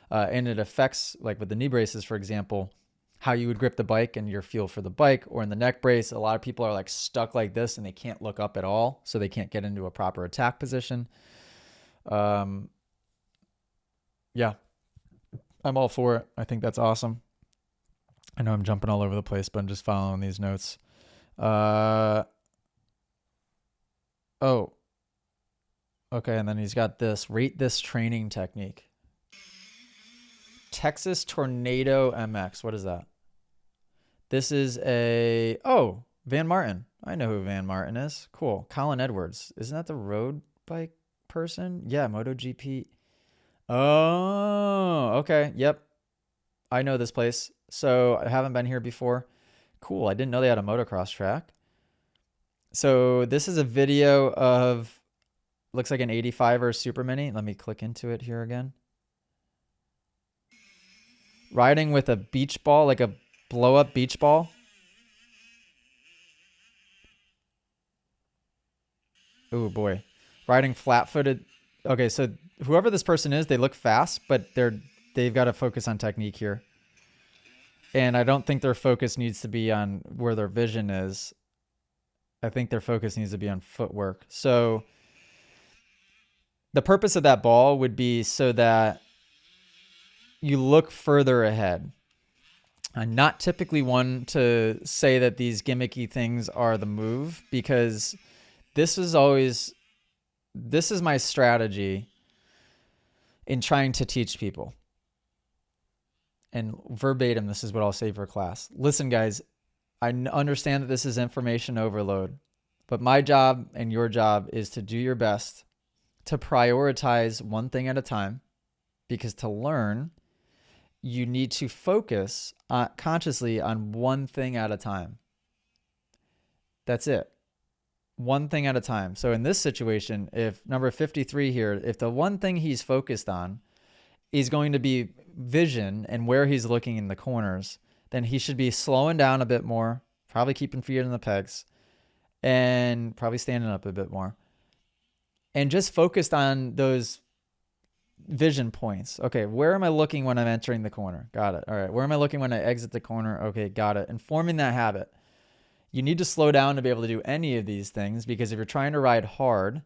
and it affects, like with the knee braces, for example, how you would grip the bike and your feel for the bike. Or in the neck brace, a lot of people are like stuck like this and they can't look up at all, so they can't get into a proper attack position. I'm all for it. I think that's awesome. I know I'm jumping all over the place, but I'm just following these notes. Okay, and then he's got this. Rate this training technique. Texas Tornado MX. What is that? This is Van Martin. I know who Van Martin is. Cool. Colin Edwards. Isn't that the road bike person? Yeah, MotoGP. Oh, okay. Yep. I know this place. So I haven't been here before. Cool. I didn't know they had a motocross track. So this is a video of, looks like an 85er Super Mini. Let me click into it here again. Riding with a beach ball, like a blow up beach ball. Oh boy. Riding flat footed. Okay. So whoever this person is, they look fast, but they've got to focus on technique here. And I don't think their focus needs to be on where their vision is. I think their focus needs to be on footwork. So the purpose of that ball would be so that you look further ahead. I'm not typically one to say that these gimmicky things are the move because this is my strategy in trying to teach people. And verbatim, this is what I'll say for class. Listen, guys, I understand that this is information overload, but my job and your job is to do your best to prioritize one thing at a time, because to learn, you need to focus consciously on one thing at a time. That's it. One thing at a time. So in this situation, if number 53 here, if the one thing he's focused on is going to be vision and where he's looking in the corners, then he should be slowing down a bit more, probably keeping feet in the pegs, and probably standing up a bit more. And just focused on those vision points. Okay, where am I looking when I'm entering the corner? Got it. All right, where am I looking when I exit the corner? Okay, got it. And forming that habit. You need to slow down to be able to do any of these things, because if you're trying to ride hard,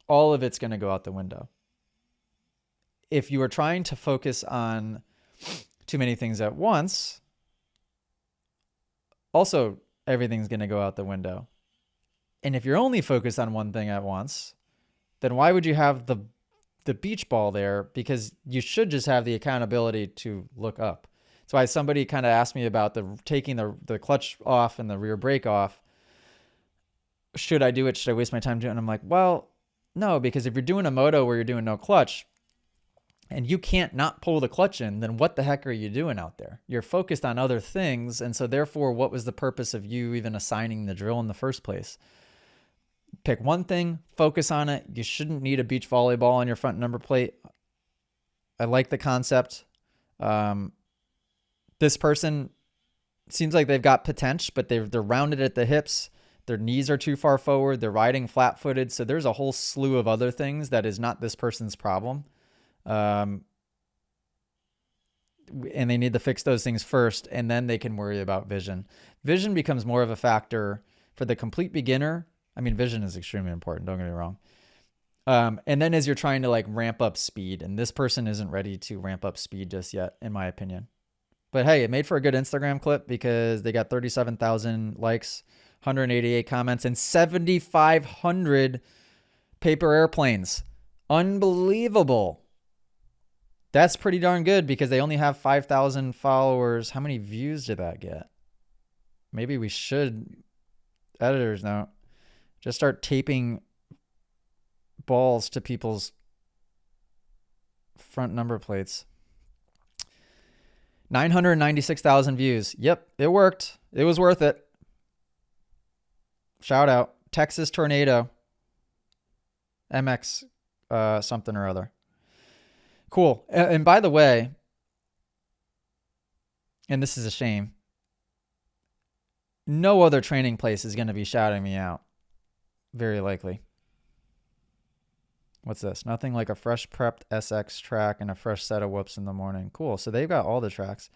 all of it's going to go out the window. if you are trying to focus on too many things at once, also everything's going to go out the window. And if you're only focused on one thing at once, then why would you have the beach ball there? Because you should just have the accountability to look up. That's why somebody kind of asked me about taking the clutch off and the rear brake off. Should I do it? Should I waste my time doing it? And I'm like, well, no, because if you're doing a moto where you're doing no clutch and you can't not pull the clutch in, then what the heck are you doing out there? You're focused on other things. And so therefore, what was the purpose of you even assigning the drill in the first place? Pick one thing, focus on it. You shouldn't need a beach volleyball on your front number plate. I like the concept. This person seems like they've got potential, but they're rounded at the hips. Their knees are too far forward. They're riding flat-footed. So there's a whole slew of other things that is not this person's problem. And they need to fix those things first, and then they can worry about vision. Vision becomes more of a factor for the complete beginner. I mean, vision is extremely important. Don't get me wrong. And then as you're trying to like ramp up speed, and this person isn't ready to ramp up speed just yet, in my opinion. But hey, it made for a good Instagram clip because they got 37,000 likes, 188 comments, and 7,500 paper airplanes. Unbelievable. That's pretty darn good because they only have 5,000 followers. How many views did that get? Maybe we should, editors now, just start taping balls to people's front number plates. 996,000 views. Yep, it worked. It was worth it. Shout out. Texas Tornado. MX something or other. Cool. And by the way, and this is a shame, no other training place is going to be shouting me out. Very likely. What's this? Nothing like a fresh prepped SX track and a fresh set of whoops in the morning. Cool. So they've got all the tracks.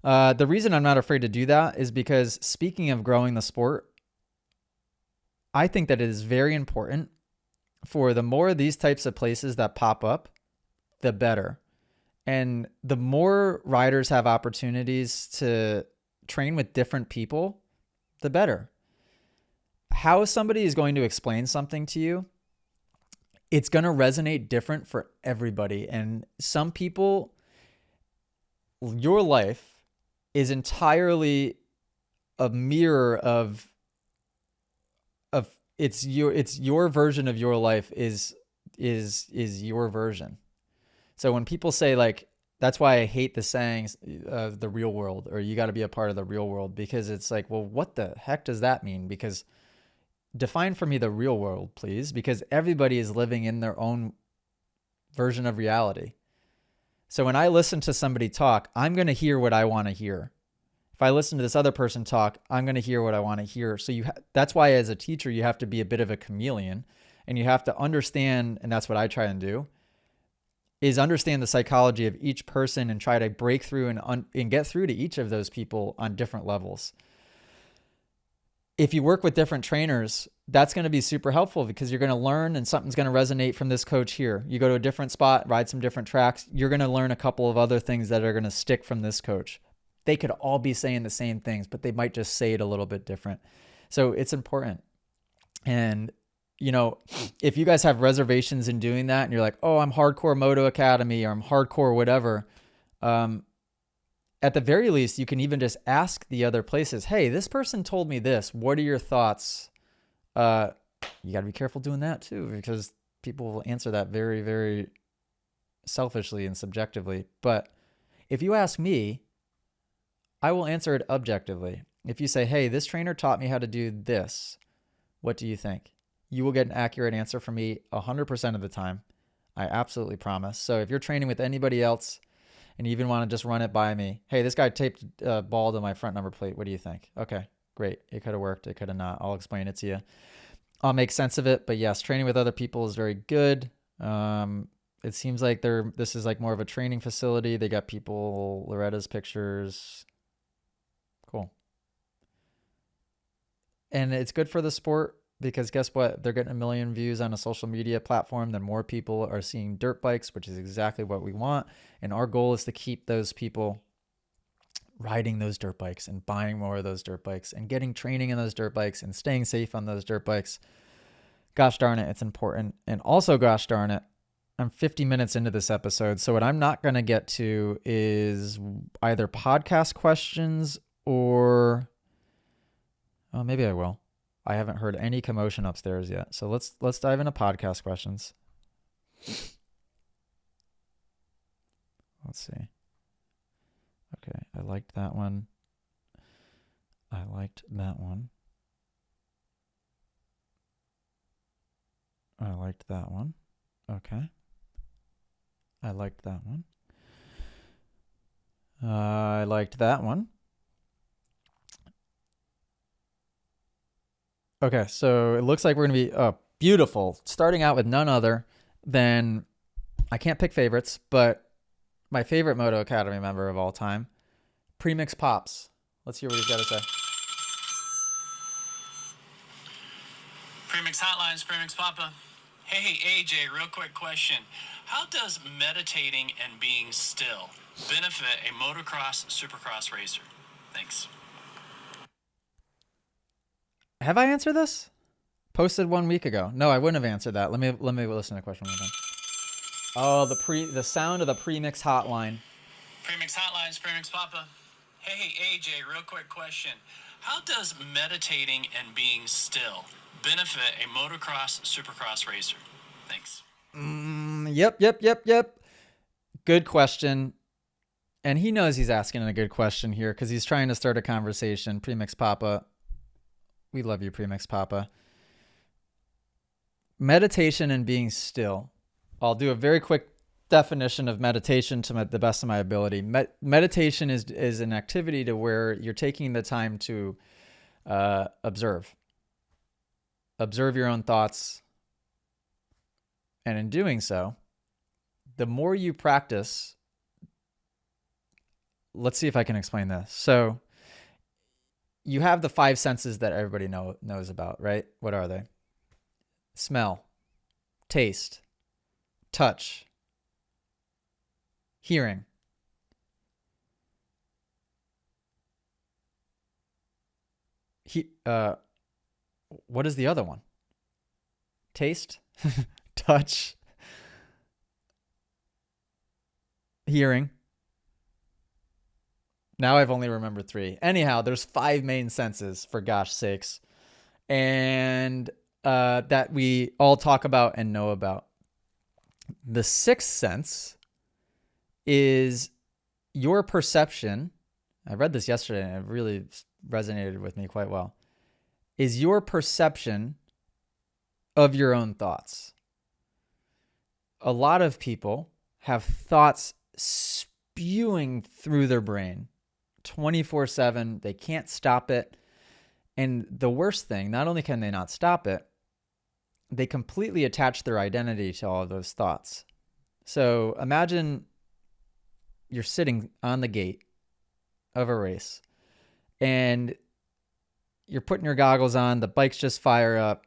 The reason I'm not afraid to do that is because speaking of growing the sport, I think that it is very important for the more of these types of places that pop up, the better. And the more riders have opportunities to train with different people, the better. How somebody is going to explain something to you, it's going to resonate different for everybody. And some people, your life is entirely a mirror of it's your version of your life is your version. So when people say like, that's why I hate the sayings of the real world, or you got to be a part of the real world, because it's like, well, what the heck does that mean? Because define for me the real world, please, because everybody is living in their own version of reality. So when I listen to somebody talk, I'm going to hear what I want to hear. If I listen to this other person talk, I'm going to hear what I want to hear. So that's why as a teacher, you have to be a bit of a chameleon, and you have to understand, and that's what I try and do, is understand the psychology of each person and try to break through and get through to each of those people on different levels. If you work with different trainers, that's going to be super helpful because you're going to learn and something's going to resonate from this coach here. You go to a different spot, ride some different tracks. You're going to learn a couple of other things that are going to stick from this coach. They could all be saying the same things, but they might just say it a little bit different. So it's important. And, you know, if you guys have reservations in doing that and you're like, oh, I'm hardcore Moto Academy or I'm hardcore whatever, at the very least, you can even just ask the other places, hey, this person told me this. What are your thoughts? You got to be careful doing that too, because people will answer that very, very selfishly and subjectively. But if you ask me, I will answer it objectively. If you say, hey, this trainer taught me how to do this, what do you think? You will get an accurate answer from me 100% of the time. I absolutely promise. So if you're training with anybody else, and you even want to just run it by me. Hey, this guy taped a ball to my front number plate. What do you think? Okay, great. It could have worked. It could have not. I'll explain it to you. I'll make sense of it. But yes, training with other people is very good. It seems like this is like more of a training facility. They got people, Loretta's pictures. Cool. And it's good for the sport. because guess what? They're getting 1 million views on a social media platform. Then more people are seeing dirt bikes, which is exactly what we want. And our goal is to keep those people riding those dirt bikes and buying more of those dirt bikes and getting training in those dirt bikes and staying safe on those dirt bikes. Gosh darn it, it's important. And also, gosh darn it, I'm 50 minutes into this episode. So what I'm not going to get to is either podcast questions or, oh, maybe I will. I haven't heard any commotion upstairs yet. So let's dive into podcast questions. Let's see. Okay, I liked that one. I liked that one. I liked that one. Okay. I liked that one. I liked that one. Okay, so it looks like we're going to be beautiful. Starting out with none other than, I can't pick favorites, but my favorite Moto Academy member of all time, Premix Pops. Let's hear what he's got to say. Premix Hotlines, Premix Papa. Hey, AJ, real quick question. How does meditating and being still benefit a motocross, supercross racer? Thanks. Have I answered this? Posted 1 week ago. No, I wouldn't have answered that. Let me listen to the question one more time. Oh, the sound of the Premix hotline. Premix Hotlines, Premix Papa. Hey, AJ, real quick question. How does meditating and being still benefit a motocross, supercross racer? Thanks. Yep. Good question. And he knows he's asking a good question here because he's trying to start a conversation. Premix Papa. We love you, Premix Papa. Meditation and being still. I'll do a very quick definition of meditation to the best of my ability. Meditation is an activity to where you're taking the time to observe your own thoughts. And in doing so, the more you practice, let's see if I can explain this. So you have the 5 senses that everybody knows about, right? What are they? Smell, taste, touch, hearing. What is the other one? Taste, touch, hearing. Now I've only remembered 3. Anyhow, there's 5 main senses, for gosh sakes, and that we all talk about and know about. The 6th sense is your perception. I read this yesterday and it really resonated with me quite well. Is your perception of your own thoughts. A lot of people have thoughts spewing through their brain 24/7. They can't stop it. And the worst thing, not only can they not stop it, they completely attach their identity to all of those thoughts. So imagine you're sitting on the gate of a race and you're putting your goggles on, the bikes just fire up,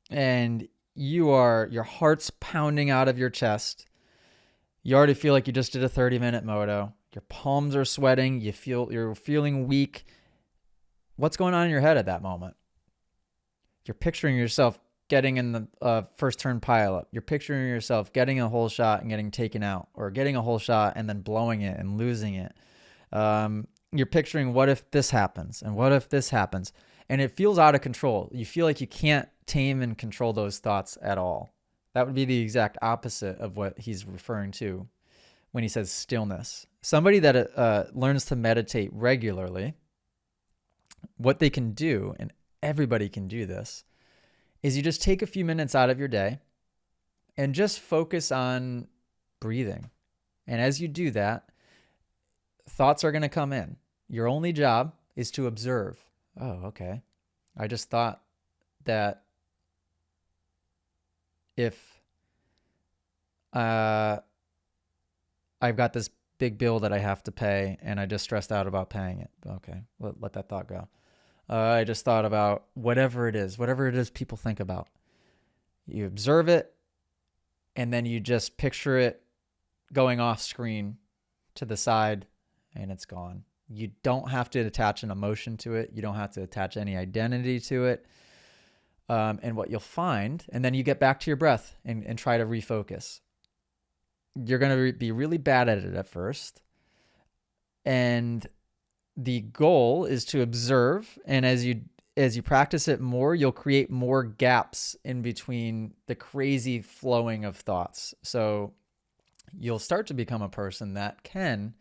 and your heart's pounding out of your chest. You already feel like you just did a 30-minute moto. Your palms are sweating. You're feeling weak. What's going on in your head at that moment? You're picturing yourself getting in the first turn pileup. You're picturing yourself getting a whole shot and getting taken out, or getting a whole shot and then blowing it and losing it. You're picturing, what if this happens? And what if this happens? And it feels out of control. You feel like you can't tame and control those thoughts at all. That would be the exact opposite of what he's referring to when he says stillness. Somebody that learns to meditate regularly, what they can do, and everybody can do this, is you just take a few minutes out of your day and just focus on breathing. And as you do that, thoughts are going to come in. Your only job is to observe. Oh, okay. I just thought that if I've got this big bill that I have to pay and I just stressed out about paying it. Okay, let that thought go. I just thought about whatever it is people think about. You observe it, and then you just picture it going off screen to the side, and it's gone. You don't have to attach an emotion to it. You don't have to attach any identity to it. And what you'll find, and then you get back to your breath and try to refocus. You're going to be really bad at it at first. And the goal is to observe. And as you practice it more, you'll create more gaps in between the crazy flowing of thoughts. So you'll start to become a person that can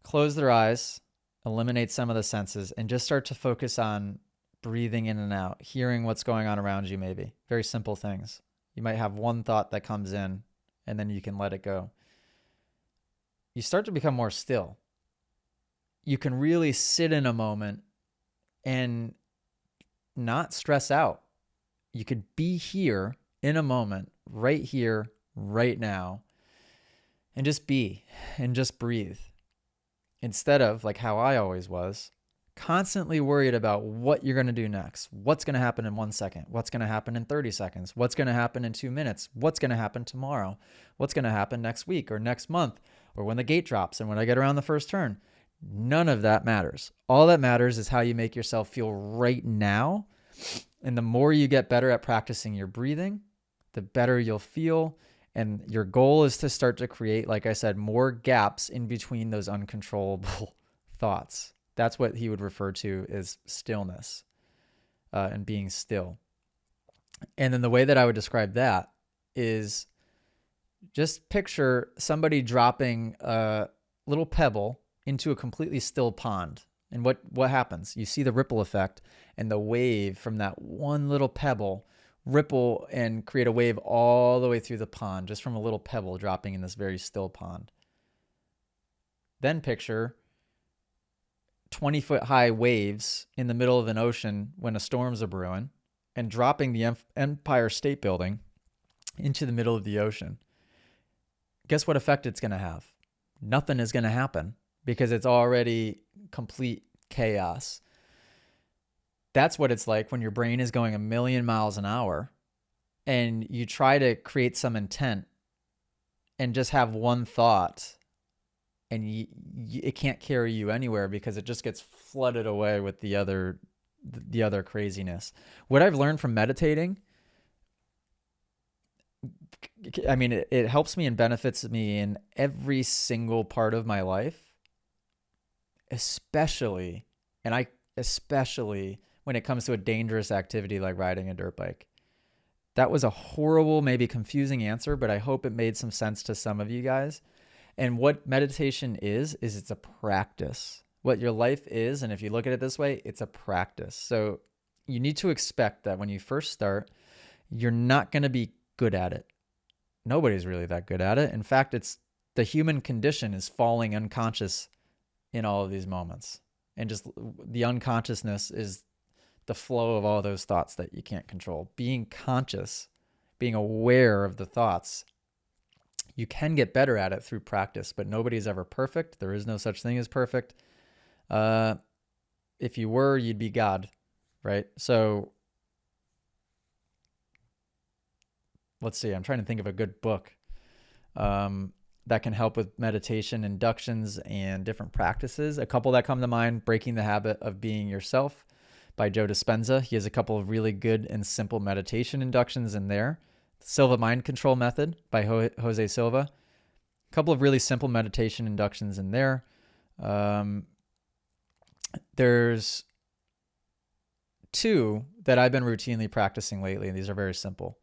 close their eyes, eliminate some of the senses, and just start to focus on breathing in and out, hearing what's going on around you, maybe. Very simple things. You might have one thought that comes in, and then you can let it go. You start to become more still. You can really sit in a moment and not stress out. You could be here in a moment, right here, right now, and just be and just breathe. Instead of, like how I always was, constantly worried about what you're going to do next. What's going to happen in 1 second? What's going to happen in 30 seconds? What's going to happen in 2 minutes? What's going to happen tomorrow? What's going to happen next week or next month or when the gate drops and when I get around the first turn? None of that matters. All that matters is how you make yourself feel right now. And the more you get better at practicing your breathing, the better you'll feel. And your goal is to start to create, like I said, more gaps in between those uncontrollable thoughts. That's what he would refer to as stillness and being still. And then the way that I would describe that is just picture somebody dropping a little pebble into a completely still pond. And what happens? You see the ripple effect and the wave from that one little pebble ripple and create a wave all the way through the pond, just from a little pebble dropping in this very still pond. Then picture 20-foot high waves in the middle of an ocean when a storm's a brewing and dropping the Empire State Building into the middle of the ocean. Guess what effect it's going to have? Nothing is going to happen because it's already complete chaos. That's what it's like when your brain is going 1,000,000 miles an hour and you try to create some intent and just have one thought, and it can't carry you anywhere because it just gets flooded away with the other craziness. What I've learned from meditating, I mean, it helps me and benefits me in every single part of my life, especially when it comes to a dangerous activity like riding a dirt bike. That was a horrible, maybe confusing answer, but I hope it made some sense to some of you guys. And what meditation is it's a practice. What your life is, and if you look at it this way, it's a practice. So you need to expect that when you first start, you're not going to be good at it. Nobody's really that good at it. In fact, it's the human condition is falling unconscious in all of these moments. And just the unconsciousness is the flow of all those thoughts that you can't control. Being conscious, being aware of the thoughts, you can get better at it through practice, but nobody's ever perfect. There is no such thing as perfect. If you were, you'd be God, right? So let's see. I'm trying to think of a good book that can help with meditation inductions and different practices. A couple that come to mind: Breaking the Habit of Being Yourself by Joe Dispenza. He has a couple of really good and simple meditation inductions in there. Silva Mind Control Method by Jose Silva. A couple of really simple meditation inductions in there. There's two that I've been routinely practicing lately, and these are very simple.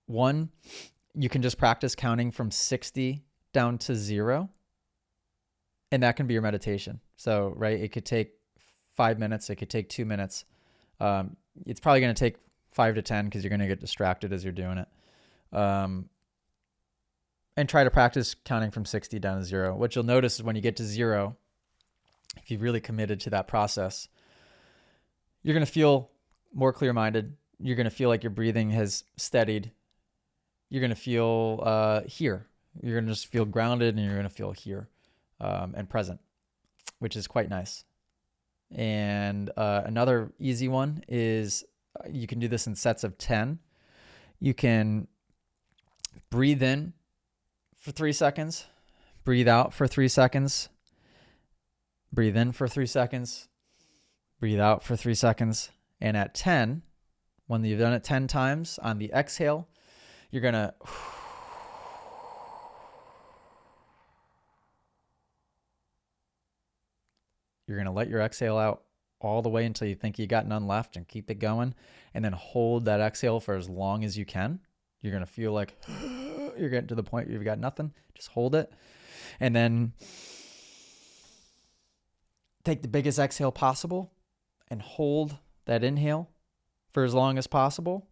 One, you can just practice counting from 60 down to 0, and that can be your meditation. So, right, it could take 5 minutes. It could take 2 minutes. It's probably going to take 5 to 10 because you're going to get distracted as you're doing it. And try to practice counting from 60 down to 0. What you'll notice is when you get to 0, if you've really committed to that process, you're going to feel more clear-minded. You're going to feel like your breathing has steadied. You're going to feel here. You're going to just feel grounded, and you're going to feel here and present, which is quite nice. And another easy one is you can do this in sets of 10. You can breathe in for 3 seconds, breathe out for 3 seconds, breathe in for 3 seconds, breathe out for 3 seconds. And at 10, when you've done it 10 times on the exhale, you're going to let your exhale out all the way until you think you got none left, and keep it going. And then hold that exhale for as long as you can. You're going to feel like you're getting to the point where you've got nothing. Just hold it. And then take the biggest exhale possible and hold that inhale for as long as possible.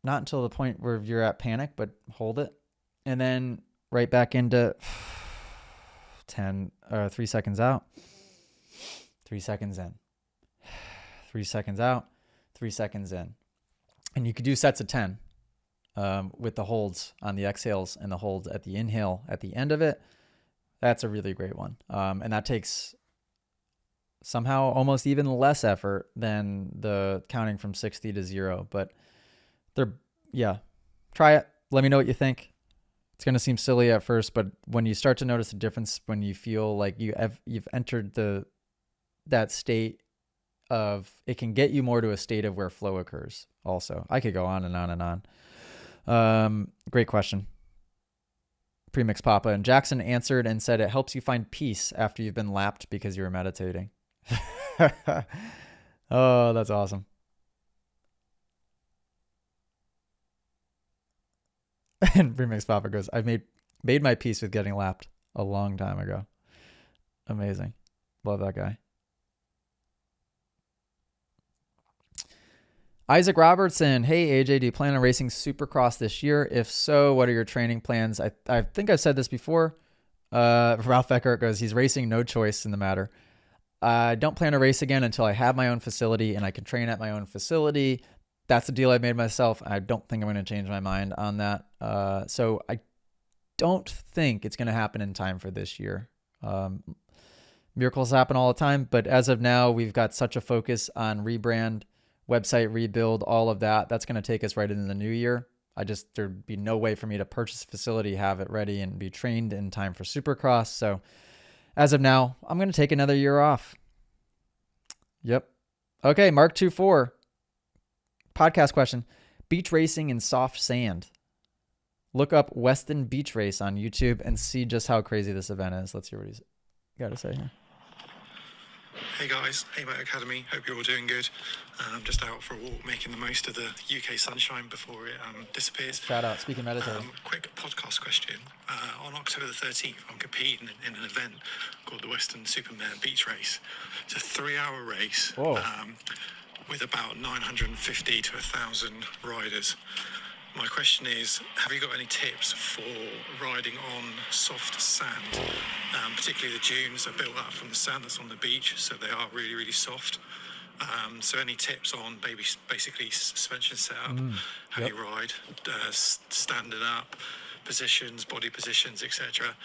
Not until the point where you're at panic, but hold it. And then right back into 3 seconds out, 3 seconds in, 3 seconds out, 3 seconds in. And you could do sets of 10 with the holds on the exhales and the holds at the inhale at the end of it. That's a really great one. And that takes somehow almost even less effort than the counting from 60 to 0. But try it. Let me know what you think. It's going to seem silly at first, but when you start to notice a difference, when you feel like you've entered that state of, it can get you more to a state of where flow occurs. Also, I could go on and on and on. Great question. Premix Papa and Jackson answered and said it helps you find peace after you've been lapped because you were meditating. Oh, that's awesome. And Premix Papa goes, I've made my peace with getting lapped a long time ago. Amazing. Love that guy. Isaac Robertson. Hey, AJ, do you plan on racing Supercross this year? If so, what are your training plans? I think I've said this before. Ralph Eckert goes, he's racing, no choice in the matter. I don't plan to race again until I have my own facility and I can train at my own facility. That's the deal I made myself. I don't think I'm going to change my mind on that. So I don't think it's going to happen in time for this year. Miracles happen all the time, but as of now, we've got such a focus on rebrand, website rebuild, all of that. That's going to take us right into the new year. There'd be no way for me to purchase a facility, have it ready, and be trained in time for Supercross. So as of now, I'm going to take another year off. Yep. Okay, Mark 24. Podcast question. Beach racing in soft sand. Look up Weston Beach Race on YouTube and see just how crazy this event is. Let's hear what he's got to say here. Hey guys, hey Moto Academy, hope you're all doing good. I'm just out for a walk, making the most of the UK sunshine before it disappears. Shout out, speaking meditating. Quick podcast question. On October the 13th, I'm competing in an event called the Western Supermare Beach Race. It's a 3-hour race with about 950 to 1,000 riders. My question is, have you got any tips for riding on soft sand? Particularly the dunes are built up from the sand that's on the beach, so they are really, really soft. So any tips on basically suspension setup, how you ride, standing up, positions, body positions, etc.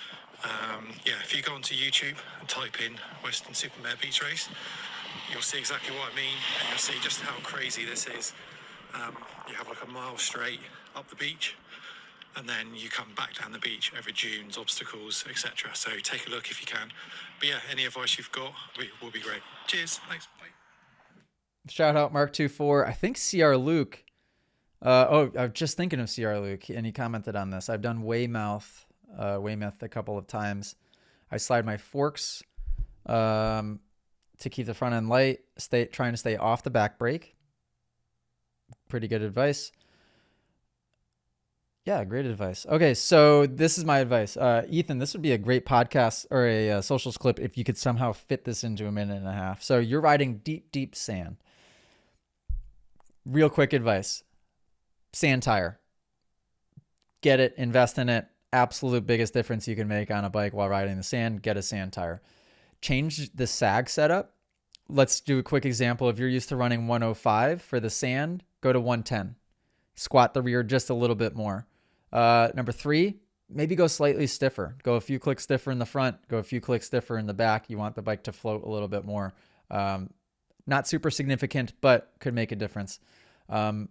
If you go onto YouTube and type in Western Supermare Beach Race, you'll see exactly what I mean, and you'll see just how crazy this is. You have like a mile straight up the beach, and then you come back down the beach over dunes, obstacles, etc. So take a look if you can. But yeah, any advice you've got will be great. Cheers. Thanks. Bye. Shout out Mark 24. I think CR Luke. I was just thinking of CR Luke, and he commented on this. I've done Weymouth a couple of times. I slide my forks to keep the front end light, trying to stay off the back brake. Pretty good advice. Yeah, great advice. Okay, so this is my advice. Ethan, this would be a great podcast or a socials clip if you could somehow fit this into a minute and a half. So you're riding deep, deep sand. Real quick advice. Sand tire. Get it, invest in it. Absolute biggest difference you can make on a bike while riding the sand, get a sand tire. Change the sag setup. Let's do a quick example. If you're used to running 105 for the sand, go to 110. Squat the rear just a little bit more. Number 3, maybe go slightly stiffer. Go a few clicks stiffer in the front, go a few clicks stiffer in the back. You want the bike to float a little bit more. Not super significant, but could make a difference. And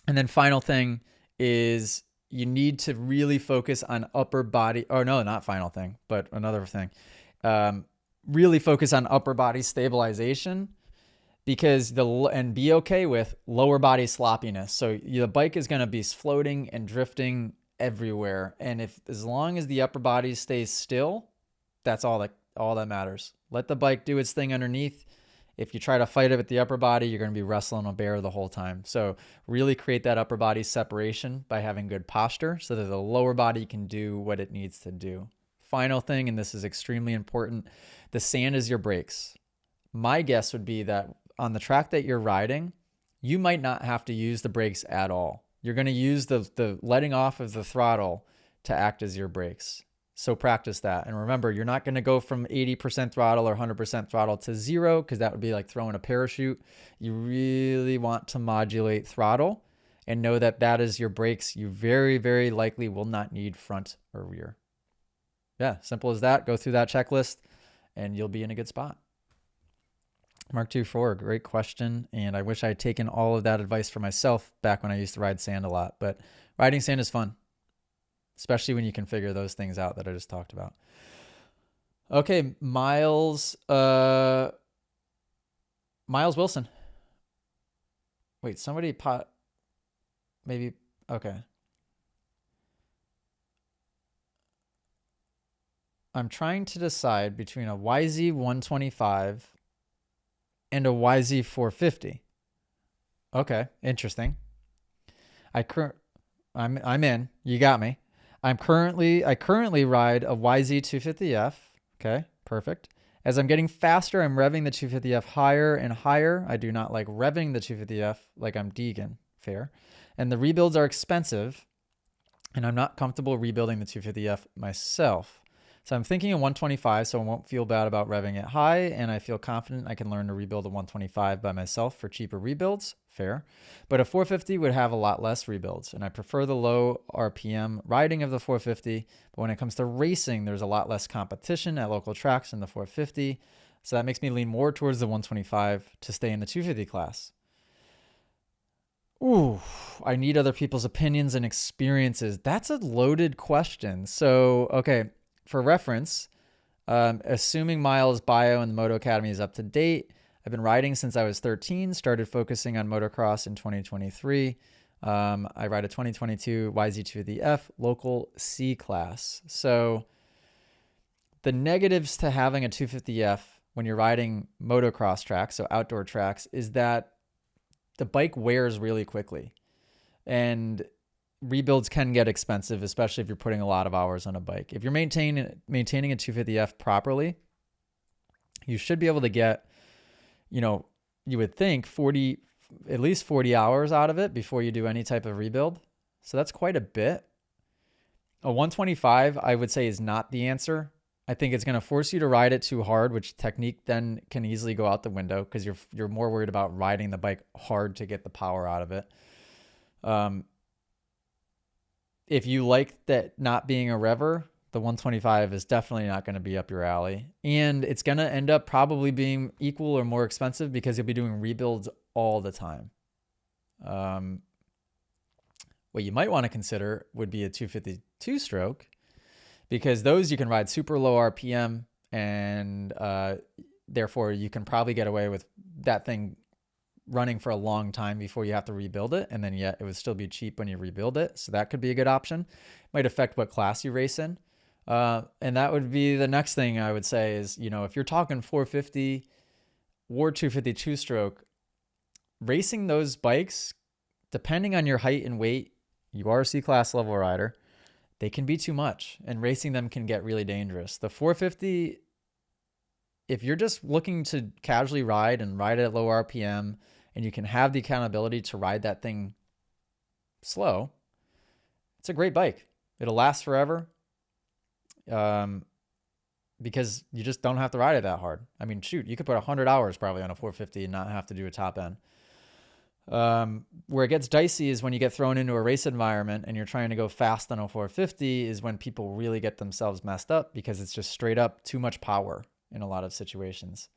then final thing is you need to really focus on upper body, or no, not final thing, but another thing. Really focus on upper body stabilization, because and be okay with lower body sloppiness. So the bike is going to be floating and drifting everywhere. And as long as the upper body stays still, that's all that matters. Let the bike do its thing underneath. If you try to fight it with the upper body, you're going to be wrestling a bear the whole time. So really create that upper body separation by having good posture so that the lower body can do what it needs to do. Final thing, and this is extremely important, the sand is your brakes. My guess would be that on the track that you're riding, you might not have to use the brakes at all. You're going to use the letting off of the throttle to act as your brakes. So practice that. And remember, you're not going to go from 80% throttle or 100% throttle to 0, because that would be like throwing a parachute. You really want to modulate throttle and know that that is your brakes. You very, very likely will not need front or rear. Yeah, simple as that. Go through that checklist and you'll be in a good spot. Mark II 4, great question. And I wish I had taken all of that advice for myself back when I used to ride sand a lot. But riding sand is fun, especially when you can figure those things out that I just talked about. Okay, Miles Wilson. Wait, somebody maybe, okay. I'm trying to decide between a YZ125 and a YZ450. Okay, interesting. I'm in. You got me. I currently ride a YZ250F. Okay, perfect. As I'm getting faster, I'm revving the 250F higher and higher. I do not like revving the 250F like I'm Deegan. Fair. And the rebuilds are expensive, and I'm not comfortable rebuilding the 250F myself. So I'm thinking a 125, so I won't feel bad about revving it high, and I feel confident I can learn to rebuild a 125 by myself for cheaper rebuilds. Fair. But a 450 would have a lot less rebuilds, and I prefer the low RPM riding of the 450, but when it comes to racing, there's a lot less competition at local tracks in the 450, so that makes me lean more towards the 125 to stay in the 250 class. Ooh, I need other people's opinions and experiences. That's a loaded question. So, okay. For reference, assuming Miles' bio in the Moto Academy is up to date, I've been riding since I was 13, started focusing on motocross in 2023. I ride a 2022 YZ250F local C class. So the negatives to having a 250F when you're riding motocross tracks, so outdoor tracks, is that the bike wears really quickly. And rebuilds can get expensive, especially if you're putting a lot of hours on a bike. If you're maintaining a 250F properly, you should be able to get, you would think at least 40 hours out of it before you do any type of rebuild. So that's quite a bit. A 125, I would say, is not the answer. I think it's going to force you to ride it too hard, which technique then can easily go out the window because you're more worried about riding the bike hard to get the power out of it. If you like that not being a rever, the 125 is definitely not going to be up your alley. And it's going to end up probably being equal or more expensive because you'll be doing rebuilds all the time. What you might want to consider would be a 252 stroke, because those you can ride super low RPM, and therefore you can probably get away with that thing running for a long time before you have to rebuild it. And then yet it would still be cheap when you rebuild it. So that could be a good option. Might affect what class you race in. And that would be the next thing I would say is, if you're talking 450 or 252 stroke, racing those bikes, depending on your height and weight, you are a C-class level rider, they can be too much, and racing them can get really dangerous. The 450, if you're just looking to casually ride and ride at low RPM, and you can have the accountability to ride that thing slow, it's a great bike. It'll last forever, because you just don't have to ride it that hard. I mean, shoot, you could put 100 hours probably on a 450 and not have to do a top end. Where it gets dicey is when you get thrown into a race environment and you're trying to go fast on a 450 is when people really get themselves messed up because it's just straight up too much power in a lot of situations.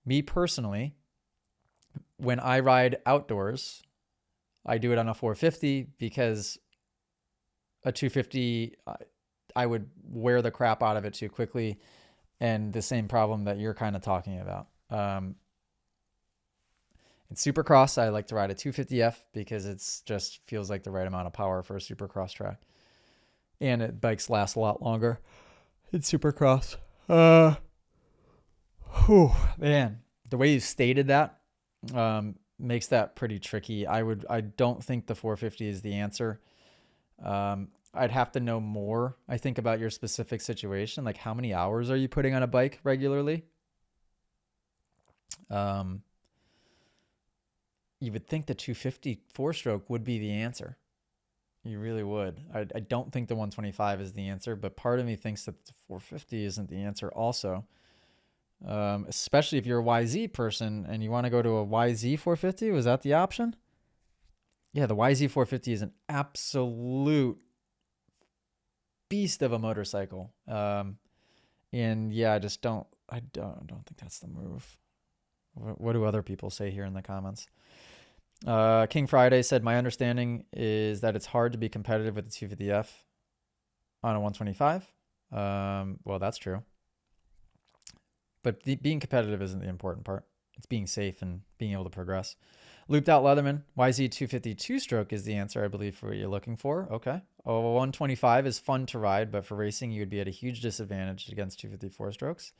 Me personally, when I ride outdoors, I do it on a 450 because a 250, I would wear the crap out of it too quickly. And the same problem that you're kind of talking about. In Supercross, I like to ride a 250F because it's just feels like the right amount of power for a Supercross track. And bikes last a lot longer in Supercross. Man, the way you stated that makes that pretty tricky. I don't think the 450 is the answer. I'd have to know more, I think, about your specific situation. Like, how many hours are you putting on a bike regularly? You would think the 250 4-stroke would be the answer. You really would. I don't think the 125 is the answer, but part of me thinks that the 450 isn't the answer also. Especially if you're a YZ person and you want to go to a YZ 450. Was that the option? Yeah, the YZ 450 is an absolute beast of a motorcycle. And yeah, I don't think that's the move. What do other people say here in the comments? King Friday said, my understanding is that it's hard to be competitive with the 250F on a 125. Well, that's true. But being competitive isn't the important part. It's being safe and being able to progress. Looped Out Leatherman, YZ 250 2-stroke is the answer, I believe, for what you're looking for. Okay. 125 is fun to ride, but for racing, you would be at a huge disadvantage against 250 4-strokes.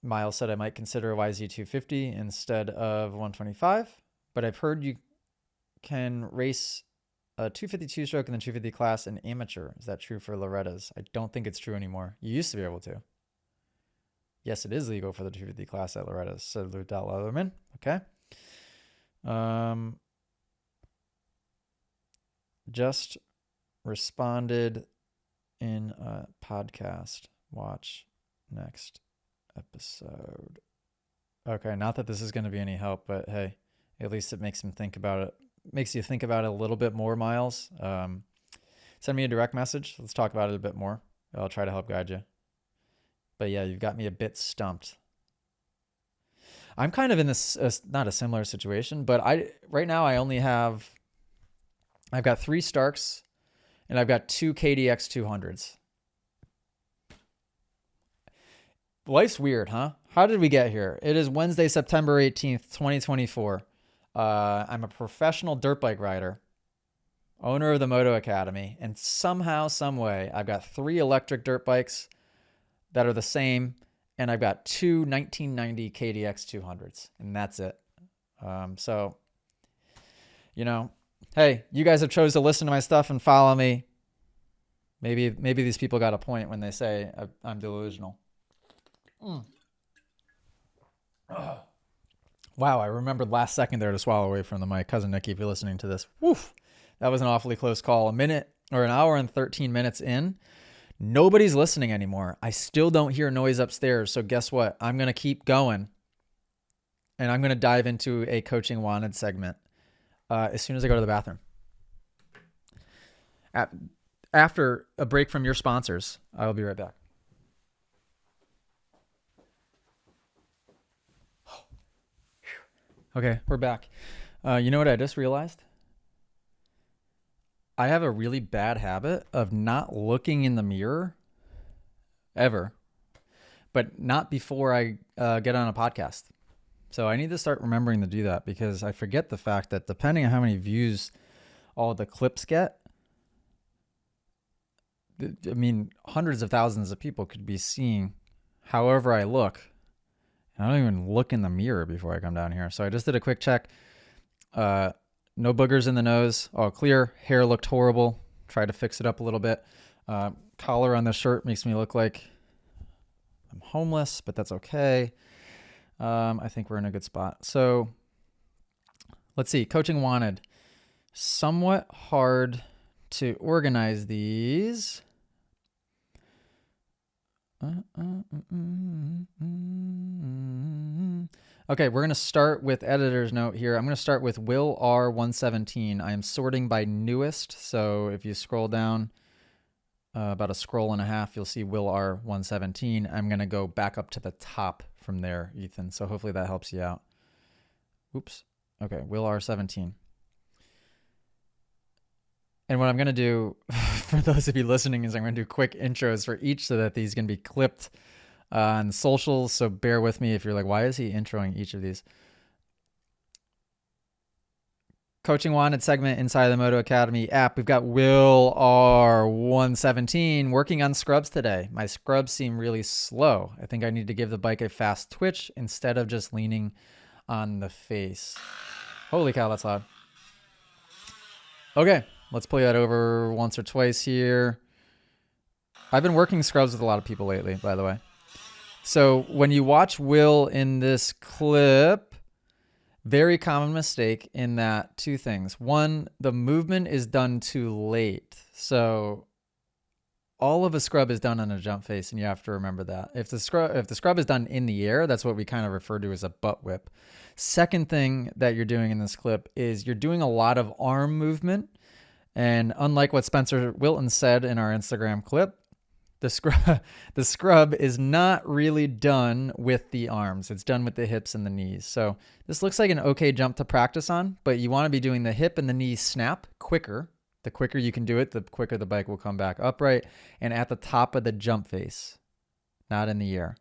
Miles said I might consider a YZ 250 instead of 125, but I've heard you can race a 250 2-stroke in the 250 class in amateur. Is that true for Loretta's? I don't think it's true anymore. You used to be able to. Yes, it is legal for the 250 class at Loretta's, said Looped Out Leatherman. Okay. Just responded in a podcast. Watch next episode. Okay, not that this is going to be any help, but hey, at least it makes him think about it. Makes you think about it a little bit more, Miles. Send me a direct message. Let's talk about it a bit more. I'll try to help guide you. But yeah, you've got me a bit stumped. I'm kind of in this, not a similar situation, but right now I've got 3 Starks and I've got 2 KDX 200s. Life's weird, huh? How did we get here? It is Wednesday, September 18th, 2024. I'm a professional dirt bike rider, owner of the Moto Academy, and somehow, some way, I've got 3 electric dirt bikes that are the same, and I've got 2 1990 KDX 200s, and that's it. So, hey, you guys have chose to listen to my stuff and follow me. Maybe these people got a point when they say I'm delusional. Wow, I remembered last second there to swallow away from the mic. Cousin Nikki, if you're listening to this, woof, that was an awfully close call. An hour and 13 minutes in. Nobody's listening anymore. I still don't hear noise upstairs. So guess what? I'm going to keep going. And I'm going to dive into a Coaching Wanted segment as soon as I go to the bathroom. After a break from your sponsors, I will be right back. Okay, we're back. You know what I just realized? I have a really bad habit of not looking in the mirror ever, but not before I get on a podcast. So I need to start remembering to do that because I forget the fact that depending on how many views all the clips get, I mean, hundreds of thousands of people could be seeing however I look. I don't even look in the mirror before I come down here. So I just did a quick check. No boogers in the nose. All clear. Hair looked horrible. Tried to fix it up a little bit. Collar on the shirt makes me look like I'm homeless, but that's okay. I think we're in a good spot. So let's see. Coaching Wanted. Somewhat hard to organize these. Okay, we're going to start with editor's note here. I'm going to start with Will R117. I am sorting by newest. So if you scroll down about a scroll and a half, you'll see Will R117. I'm going to go back up to the top from there, Ethan. So hopefully that helps you out. Oops. Okay, Will R17. And what I'm going to do for those of you listening is I'm going to do quick intros for each so that these can be clipped on socials. So bear with me if you're like, why is he introing each of these? Coaching Wanted segment inside the Moto Academy app. We've got Will R117 working on scrubs today. My scrubs seem really slow. I think I need to give the bike a fast twitch instead of just leaning on the face. Holy cow, that's loud. Okay, let's play that over once or twice here. I've been working scrubs with a lot of people lately, by the way. So when you watch Will in this clip, very common mistake in that two things. One, the movement is done too late. So all of a scrub is done on a jump face, and you have to remember that. If the scrub is done in the air, that's what we kind of refer to as a butt whip. Second thing that you're doing in this clip is you're doing a lot of arm movement. And unlike what Spencer Wilton said in our Instagram clip, the scrub is not really done with the arms. It's done with the hips and the knees. So this looks like an okay jump to practice on, but you want to be doing the hip and the knee snap quicker. The quicker you can do it, the quicker the bike will come back upright and at the top of the jump face, not in the air.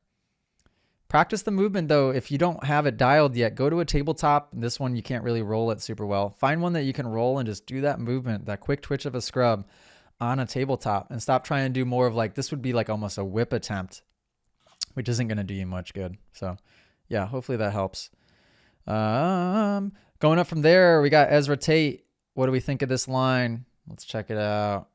Practice the movement though. If you don't have it dialed yet, go to a tabletop. This one, you can't really roll it super well. Find one that you can roll and just do that movement, that quick twitch of a scrub on a tabletop, and stop trying to do more of like, this would be like almost a whip attempt, which isn't going to do you much good. So yeah, hopefully that helps. Going up from there, we got Ezra Tate. What do we think of this line? Let's check it out.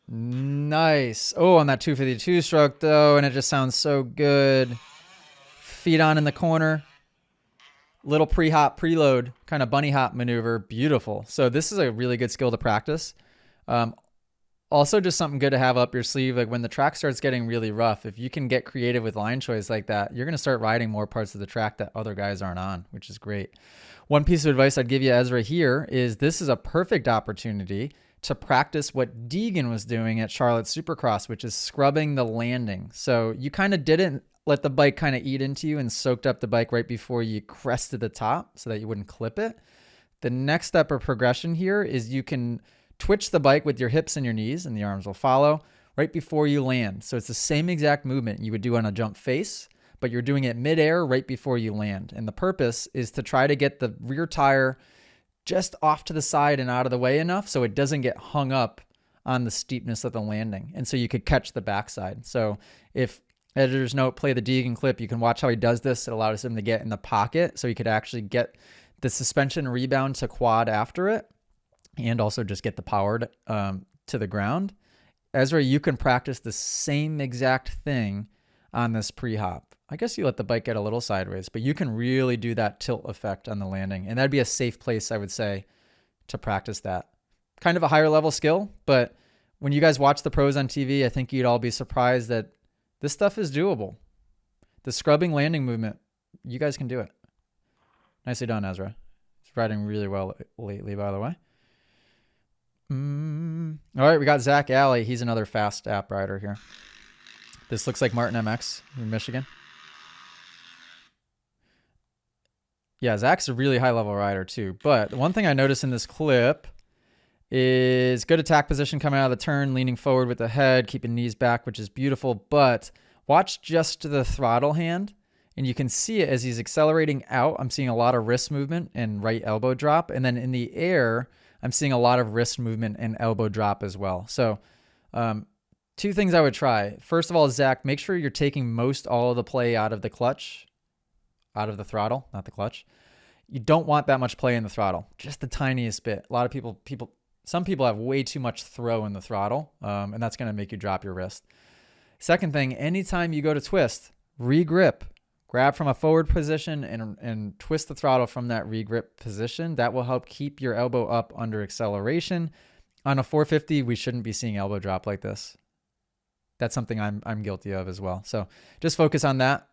Nice. Oh, on that 252 stroke though, and it just sounds so good. Feet on in the corner. Little pre-hop, preload, kind of bunny hop maneuver. Beautiful. So this is a really good skill to practice. Also just something good to have up your sleeve. Like when the track starts getting really rough, if you can get creative with line choice like that, you're going to start riding more parts of the track that other guys aren't on, which is great. One piece of advice I'd give you, Ezra, here is this is a perfect opportunity to practice what Deegan was doing at Charlotte Supercross, which is scrubbing the landing. So you kind of didn't let the bike kind of eat into you and soaked up the bike right before you crested the top so that you wouldn't clip it. The next step of progression here is you can twitch the bike with your hips and your knees, and the arms will follow right before you land. So it's the same exact movement you would do on a jump face, but you're doing it midair right before you land. And the purpose is to try to get the rear tire just off to the side and out of the way enough so it doesn't get hung up on the steepness of the landing. And so you could catch the backside. So if editor's note, play the Deegan clip, you can watch how he does this. It allows him to get in the pocket so he could actually get the suspension rebound to quad after it and also just get the power to the ground. Ezra, you can practice the same exact thing on this pre-hop. I guess you let the bike get a little sideways, but you can really do that tilt effect on the landing. And that'd be a safe place, I would say, to practice that. Kind of a higher level skill, but when you guys watch the pros on TV, I think you'd all be surprised that this stuff is doable. The scrubbing landing movement, you guys can do it. Nicely done, Ezra. He's riding really well lately, by the way. All right, we got Zach Alley. He's another fast app rider here. This looks like Martin MX in Michigan. Yeah, Zach's a really high-level rider too. But the one thing I noticed in this clip is good attack position coming out of the turn, leaning forward with the head, keeping knees back, which is beautiful. But watch just the throttle hand, and you can see it as he's accelerating out. I'm seeing a lot of wrist movement and right elbow drop. And then in the air, I'm seeing a lot of wrist movement and elbow drop as well. So two things I would try. First of all, Zach, make sure you're taking most all of the play out of the clutch, out of the throttle, not the clutch. You don't want that much play in the throttle, just the tiniest bit. A lot of some people have way too much throw in the throttle, and that's going to make you drop your wrist. Second thing, anytime you go to twist, regrip. Grab from a forward position and twist the throttle from that regrip position. That will help keep your elbow up under acceleration. On a 450, we shouldn't be seeing elbow drop like this. That's something I'm guilty of as well. So just focus on that.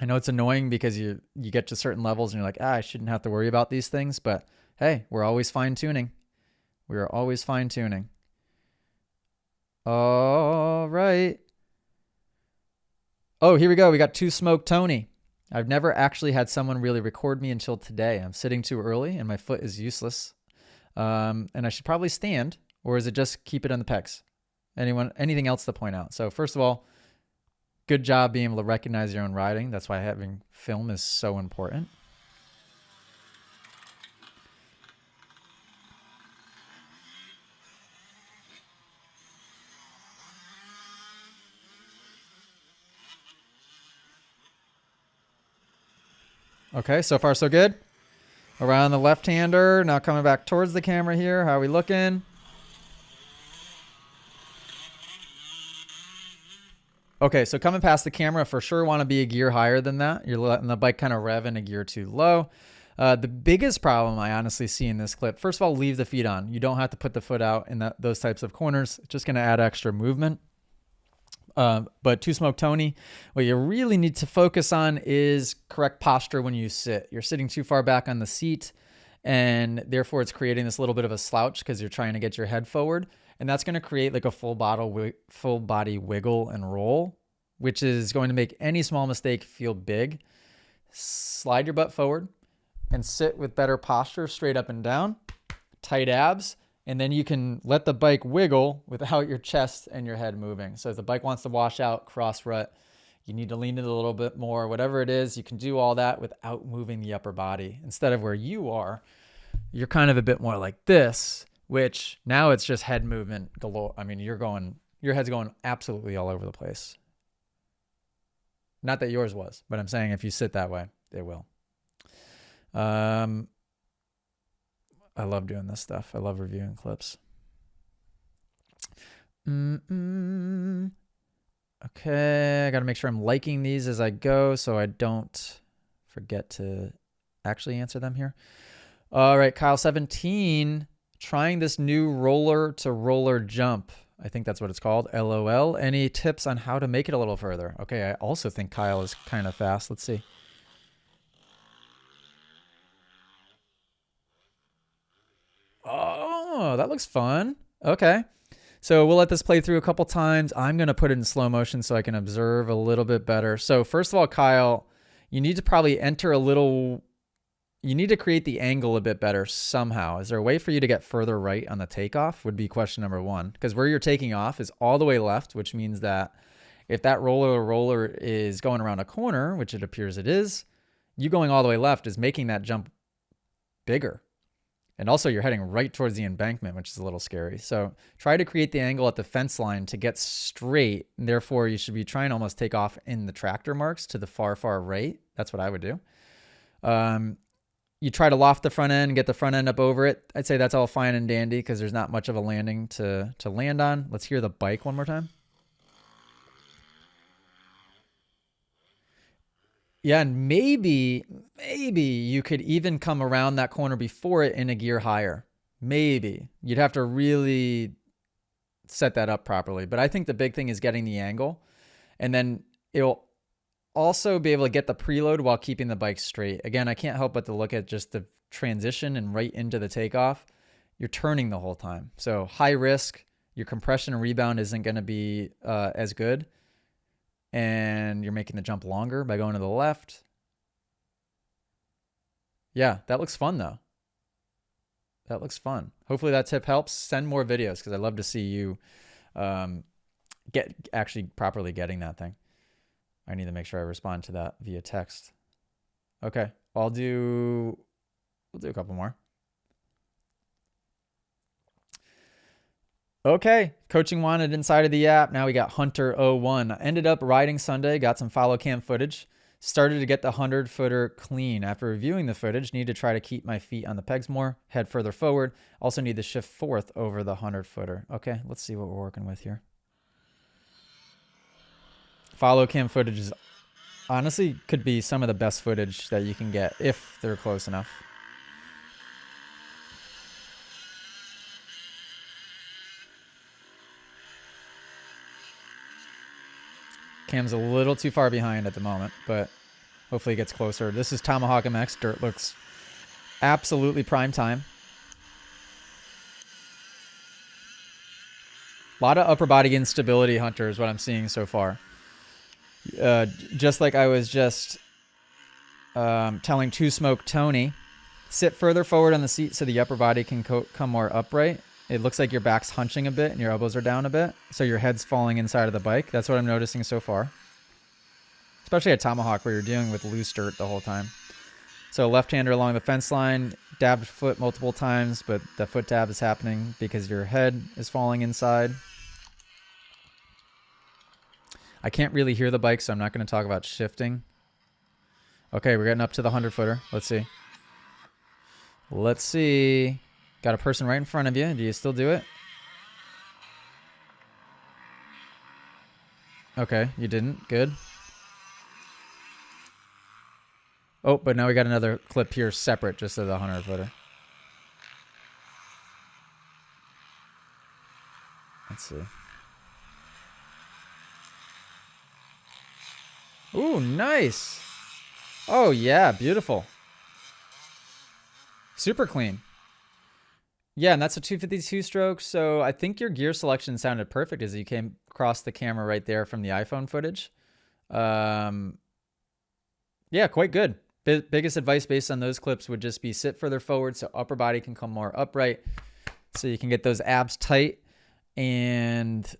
I know it's annoying because you get to certain levels and you're like, I shouldn't have to worry about these things, but hey, we're always fine tuning. We are always fine tuning. All right. Oh, here we go. We got Two Smoke Tony. I've never actually had someone really record me until today. I'm sitting too early and my foot is useless. And I should probably stand, or is it just keep it on the pegs? Anything else to point out? So first of all, good job being able to recognize your own riding. That's why having film is so important. Okay, so far so good. Around the left-hander, now coming back towards the camera here. How are we looking? Okay, so coming past the camera, for sure want to be a gear higher than that. You're letting the bike kind of rev in a gear too low. The biggest problem I honestly see in this clip, first of all, leave the feet on. You don't have to put the foot out in those types of corners. It's just going to add extra movement. But Two Smoke Tony, what you really need to focus on is correct posture when you sit. You're sitting too far back on the seat, and therefore it's creating this little bit of a slouch because you're trying to get your head forward. And that's going to create like a full body wiggle and roll, which is going to make any small mistake feel big. Slide your butt forward and sit with better posture, straight up and down, tight abs, and then you can let the bike wiggle without your chest and your head moving. So if the bike wants to wash out, cross rut, you need to lean it a little bit more, whatever it is, you can do all that without moving the upper body. Instead of where you are, you're kind of a bit more like this, which now it's just head movement galore. I mean, your head's going absolutely all over the place. Not that yours was, but I'm saying if you sit that way, it will. I love doing this stuff. I love reviewing clips. Okay, I got to make sure I'm liking these as I go so I don't forget to actually answer them here. All right, Kyle 17, trying this new roller to roller jump. I think that's what it's called. LOL. Any tips on how to make it a little further? Okay, I also think Kyle is kind of fast. Let's see. Oh, that looks fun. Okay. So we'll let this play through a couple times. I'm going to put it in slow motion so I can observe a little bit better. So first of all, Kyle, you need to probably you need to create the angle a bit better somehow. Is there a way for you to get further right on the takeoff would be question number one. Because where you're taking off is all the way left, which means that if that roller is going around a corner, which it appears it is, you going all the way left is making that jump bigger. And also you're heading right towards the embankment, which is a little scary. So try to create the angle at the fence line to get straight. And therefore you should be trying to almost take off in the tractor marks to the far, far right. That's what I would do. You try to loft the front end and get the front end up over it. I'd say that's all fine and dandy because there's not much of a landing to land on. Let's hear the bike one more time. Yeah, and maybe you could even come around that corner before it in a gear higher. Maybe. You'd have to really set that up properly. But I think the big thing is getting the angle. And then it'll also be able to get the preload while keeping the bike straight. Again, I can't help but to look at just the transition and right into the takeoff. You're turning the whole time. So high risk, your compression and rebound isn't going to be as good. And you're making the jump longer by going to the left. Yeah, that looks fun though. That looks fun. Hopefully that tip helps. Send more videos because I'd love to see you get actually properly getting that thing. I need to make sure I respond to that via text. Okay, we'll do a couple more. Okay, coaching wanted inside of the app. Now we got Hunter01. Ended up riding Sunday, got some follow cam footage. Started to get the 100-footer clean. After reviewing the footage, need to try to keep my feet on the pegs more, head further forward. Also need to shift fourth over the 100-footer. Okay, let's see what we're working with here. Follow cam footage is honestly could be some of the best footage that you can get if they're close enough. Cam's a little too far behind at the moment, but hopefully it gets closer. This is Tomahawk MX. Dirt looks absolutely prime time. A lot of upper body instability, Hunter, is what I'm seeing so far. Just like I was just telling Two Smoke Tony, sit further forward on the seat so the upper body can come more upright. It looks like your back's hunching a bit and your elbows are down a bit, so your head's falling inside of the bike. That's what I'm noticing so far. Especially at Tomahawk, where you're dealing with loose dirt the whole time. So left-hander along the fence line, dabbed foot multiple times, but the foot dab is happening because your head is falling inside. I can't really hear the bike, so I'm not going to talk about shifting. Okay, we're getting up to the 100-footer. Let's see. Let's see. Got a person right in front of you. Do you still do it? Okay, you didn't. Good. Oh, but now we got another clip here separate just of the 100-footer. Let's see. Ooh, nice. Oh, yeah, beautiful. Super clean. Yeah, and that's a 252 stroke, so I think your gear selection sounded perfect as you came across the camera right there from the iPhone footage. Yeah, quite good. Biggest advice based on those clips would just be sit further forward so upper body can come more upright so you can get those abs tight and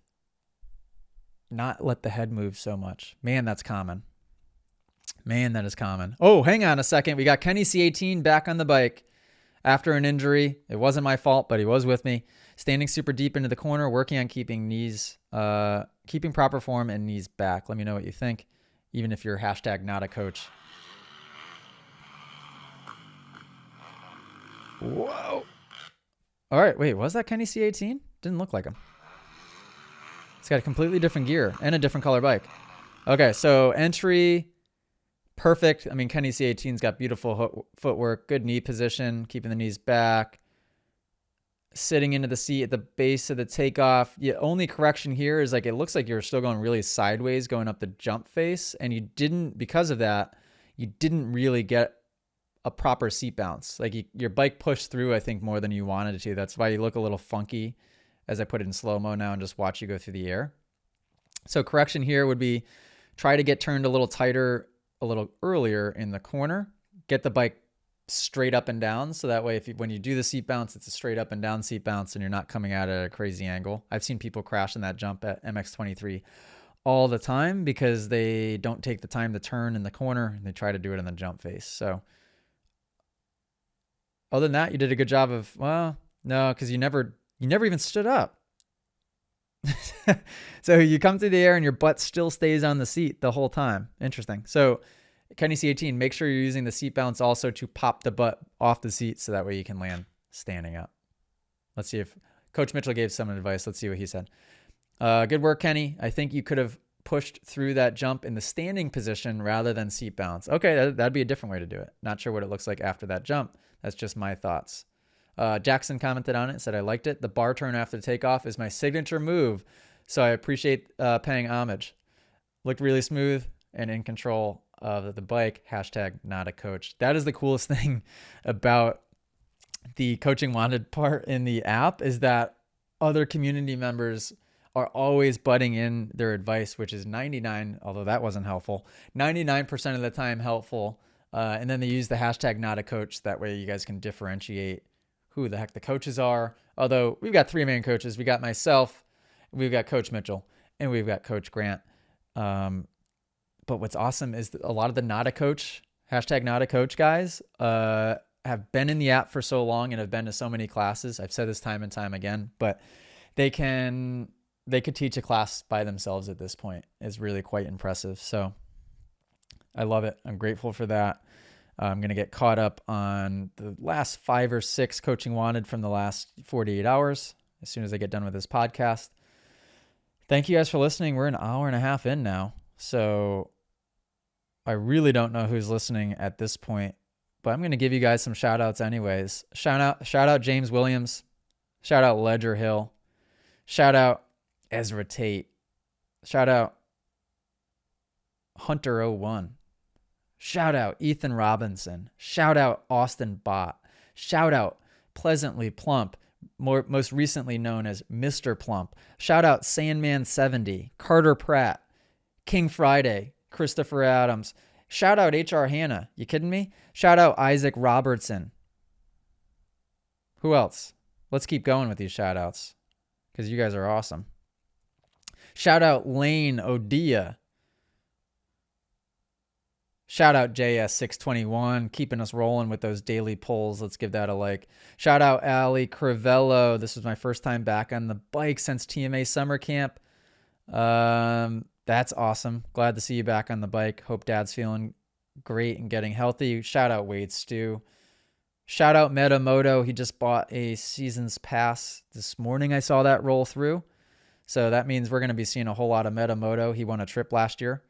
not let the head move so much. Man, that's common. Man, that is common. Oh, hang on a second. We got Kenny C18 back on the bike after an injury. It wasn't my fault, but he was with me. Standing super deep into the corner, working on keeping knees, keeping proper form and knees back. Let me know what you think, even if you're hashtag not a coach. Whoa. All right, wait, was that Kenny C18? Didn't look like him. It's got a completely different gear and a different color bike. Okay, so entry, perfect. I mean, Kenny C18's got beautiful footwork, good knee position, keeping the knees back, sitting into the seat at the base of the takeoff. The only correction here is like it looks like you're still going really sideways going up the jump face, and you didn't, because of that, you didn't really get a proper seat bounce. Like your bike pushed through, I think, more than you wanted it to. That's why you look a little funky as I put it in slow-mo now and just watch you go through the air. So correction here would be try to get turned a little tighter a little earlier in the corner. Get the bike straight up and down. So that way, when you do the seat bounce, it's a straight up and down seat bounce and you're not coming out at a crazy angle. I've seen people crash in that jump at MX23 all the time because they don't take the time to turn in the corner and they try to do it in the jump face. So other than that, you did a good job of, well, no, because you never even stood up. So you come through the air and your butt still stays on the seat the whole time. Interesting. So Kenny C18, make sure you're using the seat bounce also to pop the butt off the seat so that way you can land standing up. Let's see if Coach Mitchell gave some advice. Let's see what he said. Good work, Kenny. I think you could have pushed through that jump in the standing position rather than seat bounce. Okay, that'd be a different way to do it. Not sure what it looks like after that jump. That's just my thoughts. Jackson commented on it, said, I liked it. The bar turn after takeoff is my signature move, so I appreciate paying homage. Looked really smooth and in control of the bike. Hashtag not a coach. That is the coolest thing about the Coaching Wanted part in the app is that other community members are always butting in their advice, which is 99, although that wasn't helpful, 99% of the time helpful. And then they use the hashtag not a coach. That way you guys can differentiate who the heck the coaches are. Although we've got three main coaches. We got myself, we've got Coach Mitchell, and we've got Coach Grant. But what's awesome is that a lot of the not a coach, hashtag not a coach guys, have been in the app for so long and have been to so many classes. I've said this time and time again, but they could teach a class by themselves at this point. It's really quite impressive. So I love it. I'm grateful for that. I'm going to get caught up on the last 5 or 6 Coaching Wanted from the last 48 hours as soon as I get done with this podcast. Thank you guys for listening. We're an hour and a half in now. So I really don't know who's listening at this point, but I'm going to give you guys some shout outs anyways. Shout out James Williams. Shout out Ledger Hill. Shout out Ezra Tate. Shout out Hunter01. Shout out Ethan Robinson. Shout out Austin Bott. Shout out Pleasantly Plump, most recently known as Mr. Plump. Shout out Sandman70, Carter Pratt, King Friday, Christopher Adams. Shout out HR Hannah. You kidding me? Shout out Isaac Robertson. Who else? Let's keep going with these shout outs because you guys are awesome. Shout out Lane Odia. Shout out JS621, keeping us rolling with those daily polls. Let's give that a like. Shout out Ali Crivello. This was my first time back on the bike since TMA summer camp. That's awesome. Glad to see you back on the bike. Hope Dad's feeling great and getting healthy. Shout out Wade Stew. Shout out Moto. He just bought a season's pass this morning. I saw that roll through. So that means we're going to be seeing a whole lot of Moto. He won a trip last year.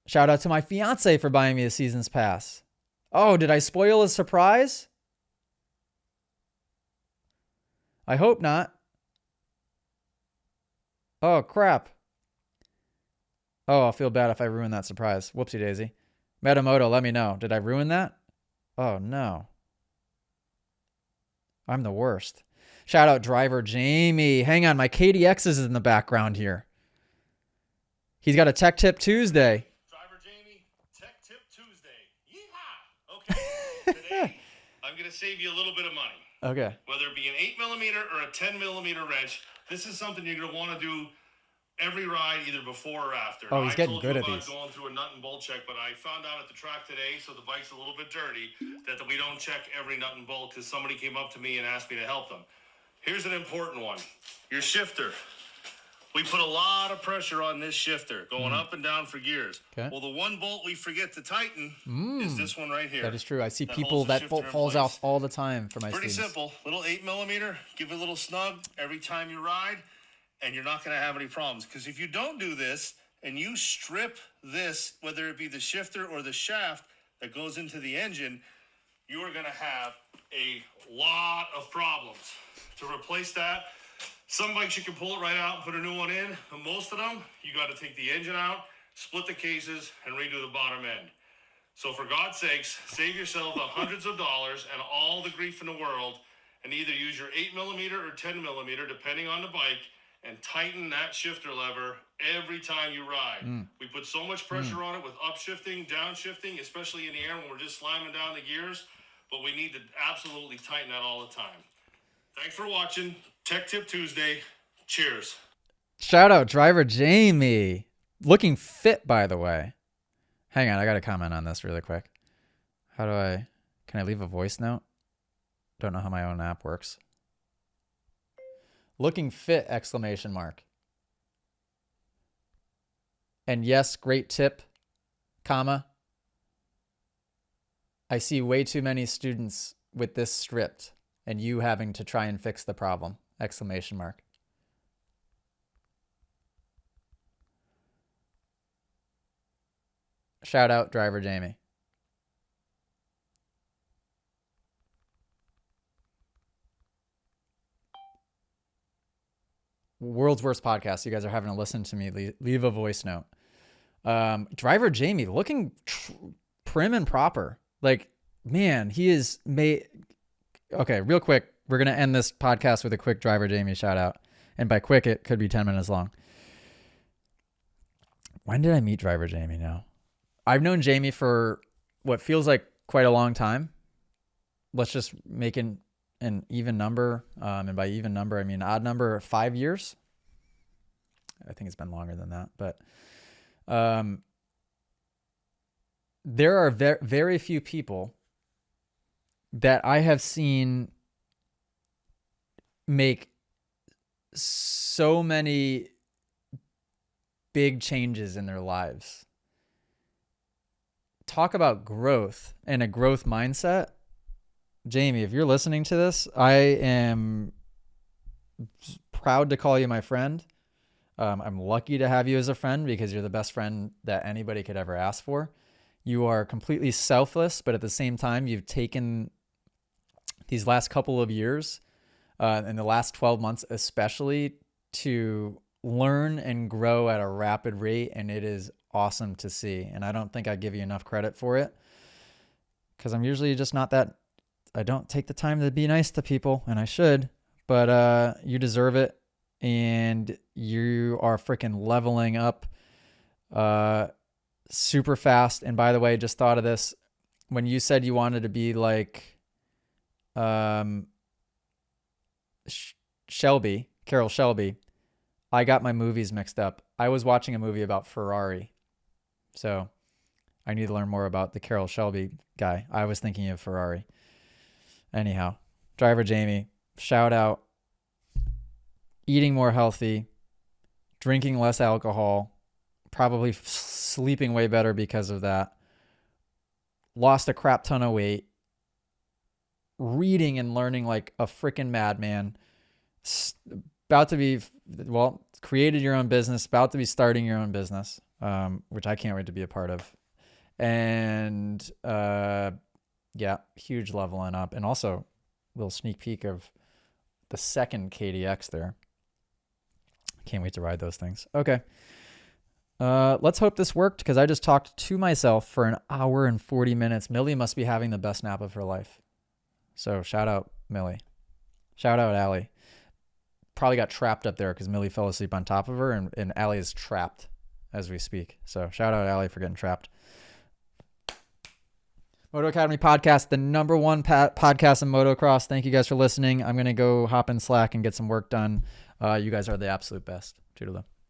Shout out to my fiance for buying me a season's pass. Oh, did I spoil his surprise? I hope not. Oh, crap. Oh, I'll feel bad if I ruin that surprise. Whoopsie daisy. Moto, let me know. Did I ruin that? Oh, no. I'm the worst. Shout out driver Jamie. Hang on, my KDX is in the background here. He's got a Tech Tip Tuesday. Today, I'm going to save you a little bit of money. Okay. Whether it be an 8mm or a 10mm wrench, this is something you're going to want to do every ride, either before or after. Oh, he's getting good at these. these. Going through a nut and bolt check, but I found out at the track today, so the bike's a little bit dirty, that we don't check every nut and bolt because somebody came up to me and asked me to help them. Here's an important one. Your shifter. We put a lot of pressure on this shifter, going up and down for gears. Okay. Well, the one bolt we forget to tighten is this one right here. That is true. I see people that bolt falls off all the time for my students. students. Pretty simple. Little 8mm. Give it a little snug every time you ride, and you're not going to have any problems. Because if you don't do this and you strip this, whether it be the shifter or the shaft that goes into the engine, you are going to have a lot of problems. To replace that, some bikes you can pull it right out and put a new one in. And most of them, you got to take the engine out, split the cases, and redo the bottom end. So for God's sakes, save yourself the hundreds of dollars and all the grief in the world, and either use your 8mm or 10mm, depending on the bike, and tighten that shifter lever every time you ride. We put so much pressure on it with upshifting, downshifting, especially in the air when we're just slamming down the gears, but we need to absolutely tighten that all the time. Thanks for watching. Tech Tip Tuesday. Cheers. Shout out driver Jamie. Looking fit, by the way. Hang on, I got to comment on this really quick. Can I leave a voice note? Don't know how my own app works. Looking fit, exclamation mark. And yes, great tip, comma. I see way too many students with this stripped and you having to try and fix the problem, exclamation mark. Shout out driver Jamie. World's worst podcast. You guys are having to listen to me. Leave a voice note. Driver Jamie looking prim and proper. Like, man, he is made. Okay, real quick. We're going to end this podcast with a quick driver Jamie shout out. And by quick, it could be 10 minutes long. When did I meet driver Jamie now? I've known Jamie for what feels like quite a long time. Let's just make an even number. And by even number, I mean odd number, 5 years. I think it's been longer than that. But there are very few people that I have seen make so many big changes in their lives. Talk about growth and a growth mindset. Jamie, if you're listening to this, I am proud to call you my friend. I'm lucky to have you as a friend because you're the best friend that anybody could ever ask for. You are completely selfless, but at the same time, you've taken these last couple of years, in the last 12 months especially, to learn and grow at a rapid rate, and it is awesome to see. And I don't think I give you enough credit for it, because I'm usually just not that, I don't take the time to be nice to people, and I should, but you deserve it. And you are freaking leveling up super fast. And by the way, just thought of this. When you said you wanted to be like Carroll Shelby, I got my movies mixed up. I was watching a movie about Ferrari. So I need to learn more about the Carroll Shelby guy. I was thinking of Ferrari. Anyhow, Driver Jamie, shout out. Eating more healthy, drinking less alcohol, probably sleeping way better because of that. Lost a crap ton of weight. Reading and learning like a freaking madman. About to be, well, created your own business, about to be starting your own business, which I can't wait to be a part of. And yeah, huge leveling up. And also a little sneak peek of the second KDX there. Can't wait to ride those things. Okay. Let's hope this worked, because I just talked to myself for an hour and 40 minutes. Millie must be having the best nap of her life. So shout out Millie. Shout out Allie. Probably got trapped up there because Millie fell asleep on top of her, and Allie is trapped as we speak. So shout out Allie for getting trapped. Moto Academy podcast, the number one podcast in motocross. Thank you guys for listening. I'm going to go hop in Slack and get some work done. You guys are the absolute best. Toodaloo.